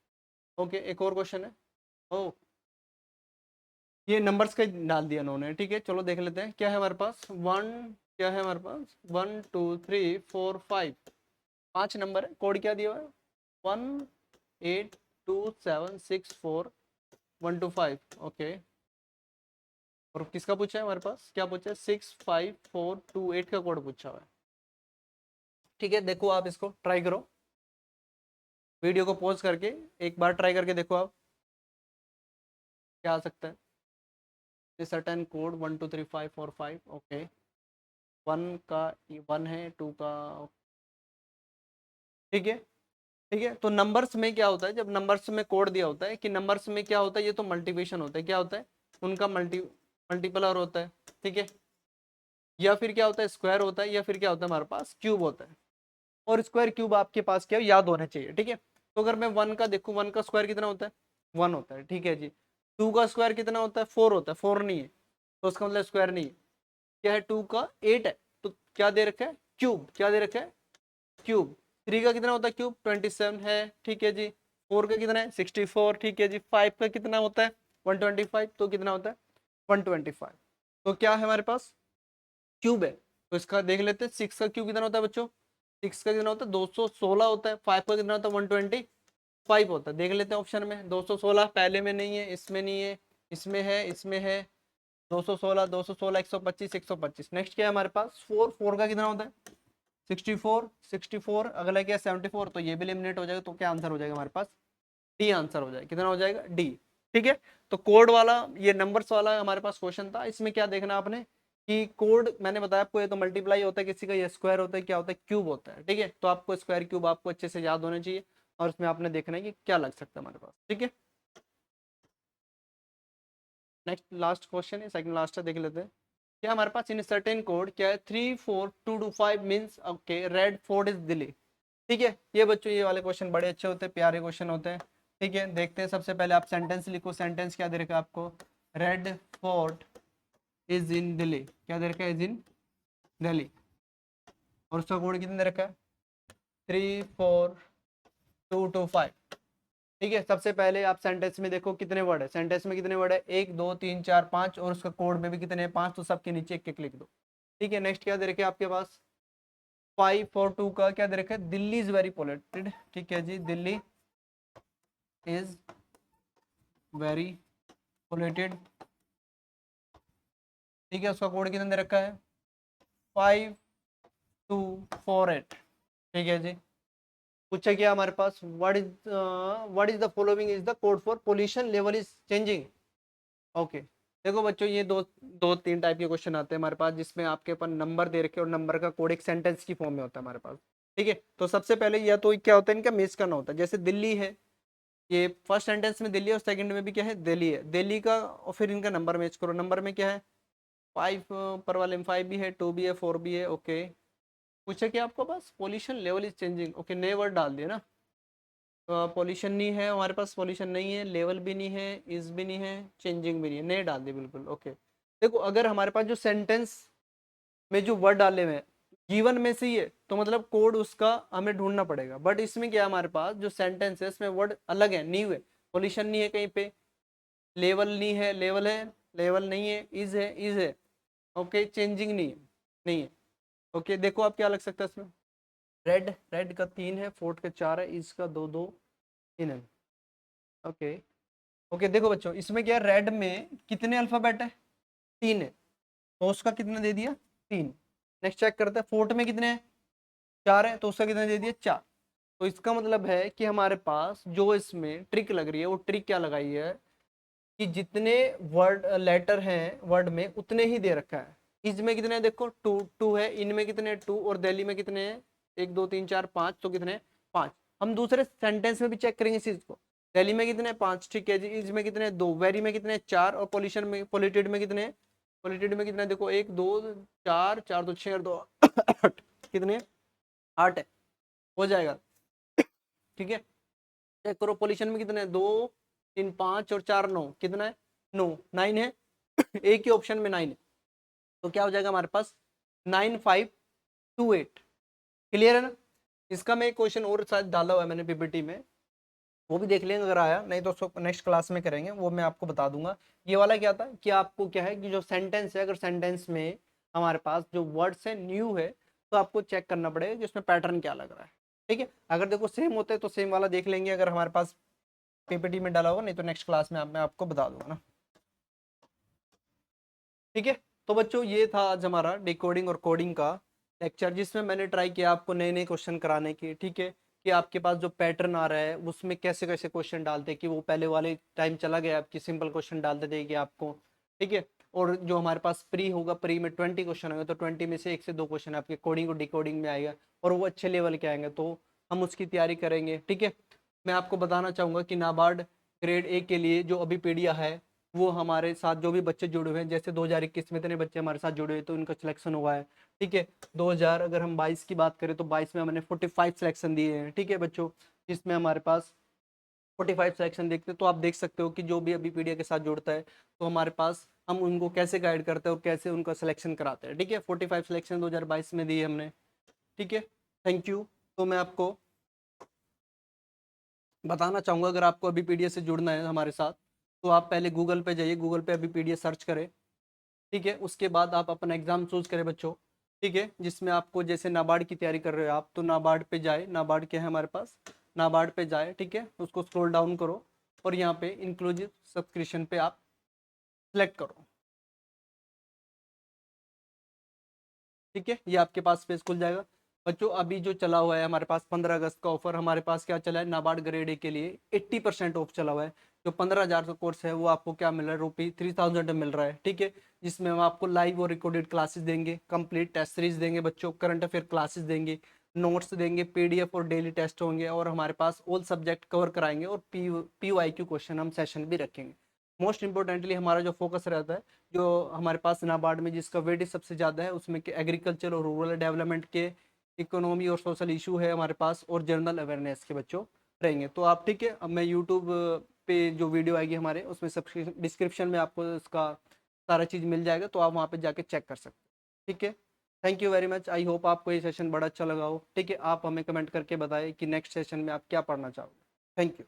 ओके, एक और क्वेश्चन है। ओ, ये नंबर्स का डाल दिया उन्होंने। ठीक है, चलो देख लेते हैं क्या है हमारे पास। क्या है हमारे पास 1 2 3 4 5, 5 नंबर है। कोड क्या दिया हुआ है 1827764 125। ओके, और किसका पूछा है हमारे पास, क्या पूछा है 65428 का कोड पूछा हुआ है। ठीक है, देखो आप इसको ट्राई करो, वीडियो को पॉज करके एक बार ट्राई करके देखो आप। क्या आ सकता है? Certain code 1 2 3 5 4 5, okay. 1 का 1 है, 2 का, ठीक है। ठीक है, तो नंबर्स में क्या होता है, जब नंबर्स में कोड दिया होता है कि नंबर्स में क्या होता है, ये तो मल्टीप्लिकेशन होता है, क्या होता है उनका मल्टीपलर होता है, ठीक है। या फिर क्या होता है, स्क्वायर होता है, या फिर क्या होता है हमारे पास क्यूब होता है। और स्क्वायर क्यूब आपके पास क्या याद होना चाहिए, ठीक है। तो अगर मैं 1 का देखूं, 1 का स्क्वायर कितना होता है, 1 होता है, ठीक है जी। 2 का स्क्वायर कितना होता है, 4 होता है, 4 नहीं है, तो उसका मतलब स्क्वायर नहीं है। क्या है, 2 का 8 है, तो क्या दे रखा है, क्यूब, क्या दे रखा है, क्यूब। 3 का कितना होता है क्यूब, 27 है, ठीक है जी। 4 का कितना है, 64, ठीक है जी। 5 का कितना होता है, 125, तो कितना होता है 125। तो क्या है हमारे पास, क्यूब है। तो इसका देख लेते हैं, 6 का क्यूब कितना होता है बच्चों, 6 का कितना होता है 216 होता है। 5 का कितना होता है 125 होता है। देख लेते हैं ऑप्शन में, 216 पहले में नहीं है, इसमें नहीं है, इसमें है, इसमें है। 216, 216, 125, 125। नेक्स्ट क्या है हमारे पास, 4, 4 का कितना होता है 64, 64। अगला क्या है 74, तो ये भी एलिमिनेट हो जाएगा। तो क्या आंसर हो जाएगा हमारे पास, डी आंसर हो जाएगा। कितना हो जाएगा, डी, ठीक है। तो कोड वाला, ये नंबर्स वाला हमारे पास क्वेश्चन था। इसमें क्या देखना आपने कि कोड मैंने बताया आपको, ये तो मल्टीप्लाई होता है किसी का, ये स्क्वायर होता है, क्या होता है क्यूब होता है, ठीक है। तो आपको स्क्वायर क्यूब आपको अच्छे से याद होने चाहिए, और इसमें आपने देखना है कि क्या लग सकता है हमारे पास, ठीक है। नेक्स्ट लास्ट क्वेश्चन है, सेकंड लास्ट है, देख लेते हैं। क्या हमारे पास इन सर्टेन कोड क्या है, 3 4 2 2 5 means okay red fort is Delhi, ठीक है। ये बच्चों ये वाले क्वेश्चन बड़े अच्छे होते हैं, प्यारे क्वेश्चन होते हैं, ठीक है। देखते हैं, सबसे पहले आप सेंटेंस लिखो। सेंटेंस क्या दे रखा है आपको, red fort is in Delhi, क्या दे रखा है, इज इन दिल्ली। और उसका कोड कितने दे रखा है, 3 4 2 2 5, ठीक है। सबसे पहले आप सेंटेंस में देखो कितने वर्ड है, सेंटेंस में कितने वर्ड है, 1 2 3 4 5, और उसका कोड में भी कितने हैं, 5, तो सबके नीचे एक एक लिख दो, ठीक है। नेक्स्ट क्या दे रखे आपके पास, 5 और 2 का क्या दे रखा है, दिल्ली इज वेरी पोल्यूटेड, ठीक है जी, दिल्ली इज वेरी पोल्यूटेड, ठीक है। उसका कोड कितना दे रखा है, 5248, ठीक है जी। पूछा क्या हमारे पास, what is the following is the code for pollution level is changing, okay. देखो बच्चों, ये दो दो तीन टाइप के क्वेश्चन आते हैं हमारे पास, जिसमें आपके पास नंबर दे रखे और नंबर का कोड एक सेंटेंस की फॉर्म में होता है हमारे पास, ठीक है। तो सबसे पहले या तो क्या होता है, इनका मैच करना होता है। जैसे दिल्ली है, ये फर्स्ट सेंटेंस में दिल्ली है, और सेकंड में भी क्या है, दिल्ली है, दिल्ली का, और फिर इनका नंबर मैच करो। नंबर में क्या है, 5 पर वाले में 5 भी है, 2 भी है, 4 भी है, ओके। पूछे क्या आपको पास, pollution level is changing, okay, नए वर्ड डाल दिए ना। तो पोल्यूशन नहीं है हमारे पास, पोल्यूशन नहीं है, लेवल भी नहीं है, इज भी नहीं है, चेंजिंग भी नहीं है, नए डाल दिए बिल्कुल, ओके। देखो अगर हमारे पास जो सेंटेंस में जो वर्ड डाले हुए हैं गिवन में से ही है, तो मतलब कोड उसका हमें ढूंढना पड़ेगा। बट इसमें क्या है, हमारे पास जो सेंटेंस है इसमें वर्ड अलग है, न्यू है। पोल्यूशन नहीं है कहीं पे, लेवल नहीं है, लेवल है, लेवल नहीं है, इज है, ओके। चेंजिंग नहीं है, नहीं है, ओके। देखो आप क्या लग सकता है इसमें, रेड, रेड का 3 है, फोर्ट का 4 है, इसका 2 2 3 है, ओके। ओके देखो बच्चों, इसमें क्या है, रेड में कितने अल्फाबेट है, 3 है, तो उसका कितना दे दिया, 3। नेक्स्ट चेक करते हैं, फोर्ट में कितने हैं, 4 है, तो उसका कितना दे दिया, 4। तो इसका मतलब है कि हमारे पास जो इसमें ट्रिक लग रही है, वो ट्रिक क्या लगाई है कि जितने वर्ड लेटर हैं वर्ड में उतने ही दे रखा है। इसमें कितने हैं देखो, 2 2 है, इनमें कितने 2, और दिल्ली में कितने हैं, 1 2 3 4 5, तो कितने 5। हम दूसरे सेंटेंस में भी चेक करेंगे इस चीज को। दिल्ली में कितने 5, ठीक है जी। इसमें कितने 2, वेरी में कितने 4, और पोल्यूशन में, पोल्यूटेड में कितने, पोल्यूटेड में कितने देखो, 1 2 4, 4 2 6 और 2 8, कितने 8 है, हो जाएगा, ठीक है। चेक करो पोल्यूशन में कितने, 2 3 5 और 4 9, कितना है 9, 9 है। एक ही ऑप्शन में 9 है, तो क्या हो जाएगा हमारे पास 9528, क्लियर है ना। इसका मैं एक क्वेश्चन और शायद डाला हुआ है मैंने पीपीटी में, वो भी देख लेंगे अगर आया, नहीं तो उसको नेक्स्ट क्लास में करेंगे, वो मैं आपको बता दूंगा। ये वाला क्या था कि आपको क्या है कि जो सेंटेंस है, अगर सेंटेंस में हमारे पास जो वर्ड्स है न्यू है, तो आपको चेक करना पड़ेगा कि उसमें पैटर्न क्या लग रहा है, ठीक है। अगर देखो सेम होते हैं तो सेम वाला देख लेंगे, अगर हमारे पास पीपीटी में डाला होगा, नहीं तो नेक्स्ट क्लास में मैं आपको बता दूंगा ना, ठीक है। तो बच्चों ये था आज हमारा डिकोडिंग और कोडिंग का लेक्चर, जिसमें मैंने ट्राई किया आपको नए नए क्वेश्चन कराने की, ठीक है। कि आपके पास जो पैटर्न आ रहा है उसमें कैसे कैसे क्वेश्चन डालते हैं, कि वो पहले वाले टाइम चला गया आपकी सिंपल क्वेश्चन डालते थे कि आपको, ठीक है। और जो हमारे पास प्री होगा, प्री में 20 क्वेश्चन होंगे, तो 20 में से 1 से 2 क्वेश्चन आपके कोडिंग और डिकोडिंग में आएगा, और वो अच्छे लेवल के आएंगे, तो हम उसकी तैयारी करेंगे, ठीक है। मैं आपको बताना चाहूँगा कि नाबार्ड ग्रेड ए के लिए जो अभी पीडिया है, वो हमारे साथ जो भी बच्चे जुड़े हुए हैं, जैसे 2021 में इतने बच्चे हमारे साथ जुड़े हुए तो इनका सिलेक्शन हुआ है, ठीक है। 2000 अगर हम 22 की बात करें तो 22 में हमने 45 सिलेक्शन दिए हैं, ठीक है बच्चों, जिसमें हमारे पास 45 सिलेक्शन देखते हैं। तो आप देख सकते हो कि जो भी अभी पीडिया के साथ जुड़ता है तो हमारे पास हम उनको कैसे गाइड करते हैं और कैसे उनका सिलेक्शन कराते हैं, ठीक है। 45 सिलेक्शन 2022 में दिए हमने, ठीक है। Thank you. तो मैं आपको बताना चाहूँगा, अगर आपको अभी पीडीएफ से जुड़ना है हमारे साथ, तो आप पहले गूगल पे जाइए, गूगल पे अभी पीडीएफ सर्च करें, ठीक है। उसके बाद आप अपना एग्जाम चूज करें बच्चों, ठीक है, जिसमें आपको जैसे नाबार्ड की तैयारी कर रहे हो आप, तो नाबार्ड पे जाए, नाबार्ड क्या है हमारे पास, नाबार्ड पे जाए, ठीक है, उसको स्क्रॉल डाउन करो और यहाँ पे इंक्लूसिव सब्सक्रिप्शन पे आप सेलेक्ट करो, ठीक है। ये आपके पास स्पेस खुल जाएगा बच्चों। अभी जो चला हुआ है हमारे पास 15 अगस्त का ऑफर, हमारे पास क्या चला है, नाबार्ड ग्रेड ए के लिए 80% ऑफ चला हुआ है। जो 15,000 का कोर्स है वो आपको क्या मिल रहा है, ₹3000 में मिल रहा है, ठीक है। जिसमें हम आपको लाइव और रिकॉर्डेड क्लासेस देंगे, कंप्लीट टेस्ट सीरीज देंगे बच्चों, करंट अफेयर क्लासेस देंगे, नोट्स देंगे, पीडीएफ और डेली टेस्ट होंगे, और हमारे पास ऑल सब्जेक्ट कवर कराएंगे, और PYQ क्वेश्चन हम सेशन भी रखेंगे। मोस्ट इंपॉर्टेंटली हमारा जो फोकस रहता है, जो हमारे पास नाबार्ड में जिसका वेटेज सबसे ज़्यादा है, उसमें कि एग्रीकल्चर और रूरल डेवलपमेंट के, इकोनॉमी और सोशल इशू है हमारे पास, और जनरल अवेयरनेस के बच्चों रहेंगे। तो आप, ठीक है, अब मैं यूट्यूब पे जो वीडियो आएगी हमारे, उसमें सब्सक्रिप्शन डिस्क्रिप्शन में आपको इसका सारा चीज़ मिल जाएगा, तो आप वहाँ पे जाके चेक कर सकते हैं, ठीक है। Thank you very much, I hope आपको ये सेशन बड़ा अच्छा लगा हो, ठीक है। आप हमें कमेंट करके बताएं कि नेक्स्ट सेशन में आप क्या पढ़ना चाहोगे। Thank you.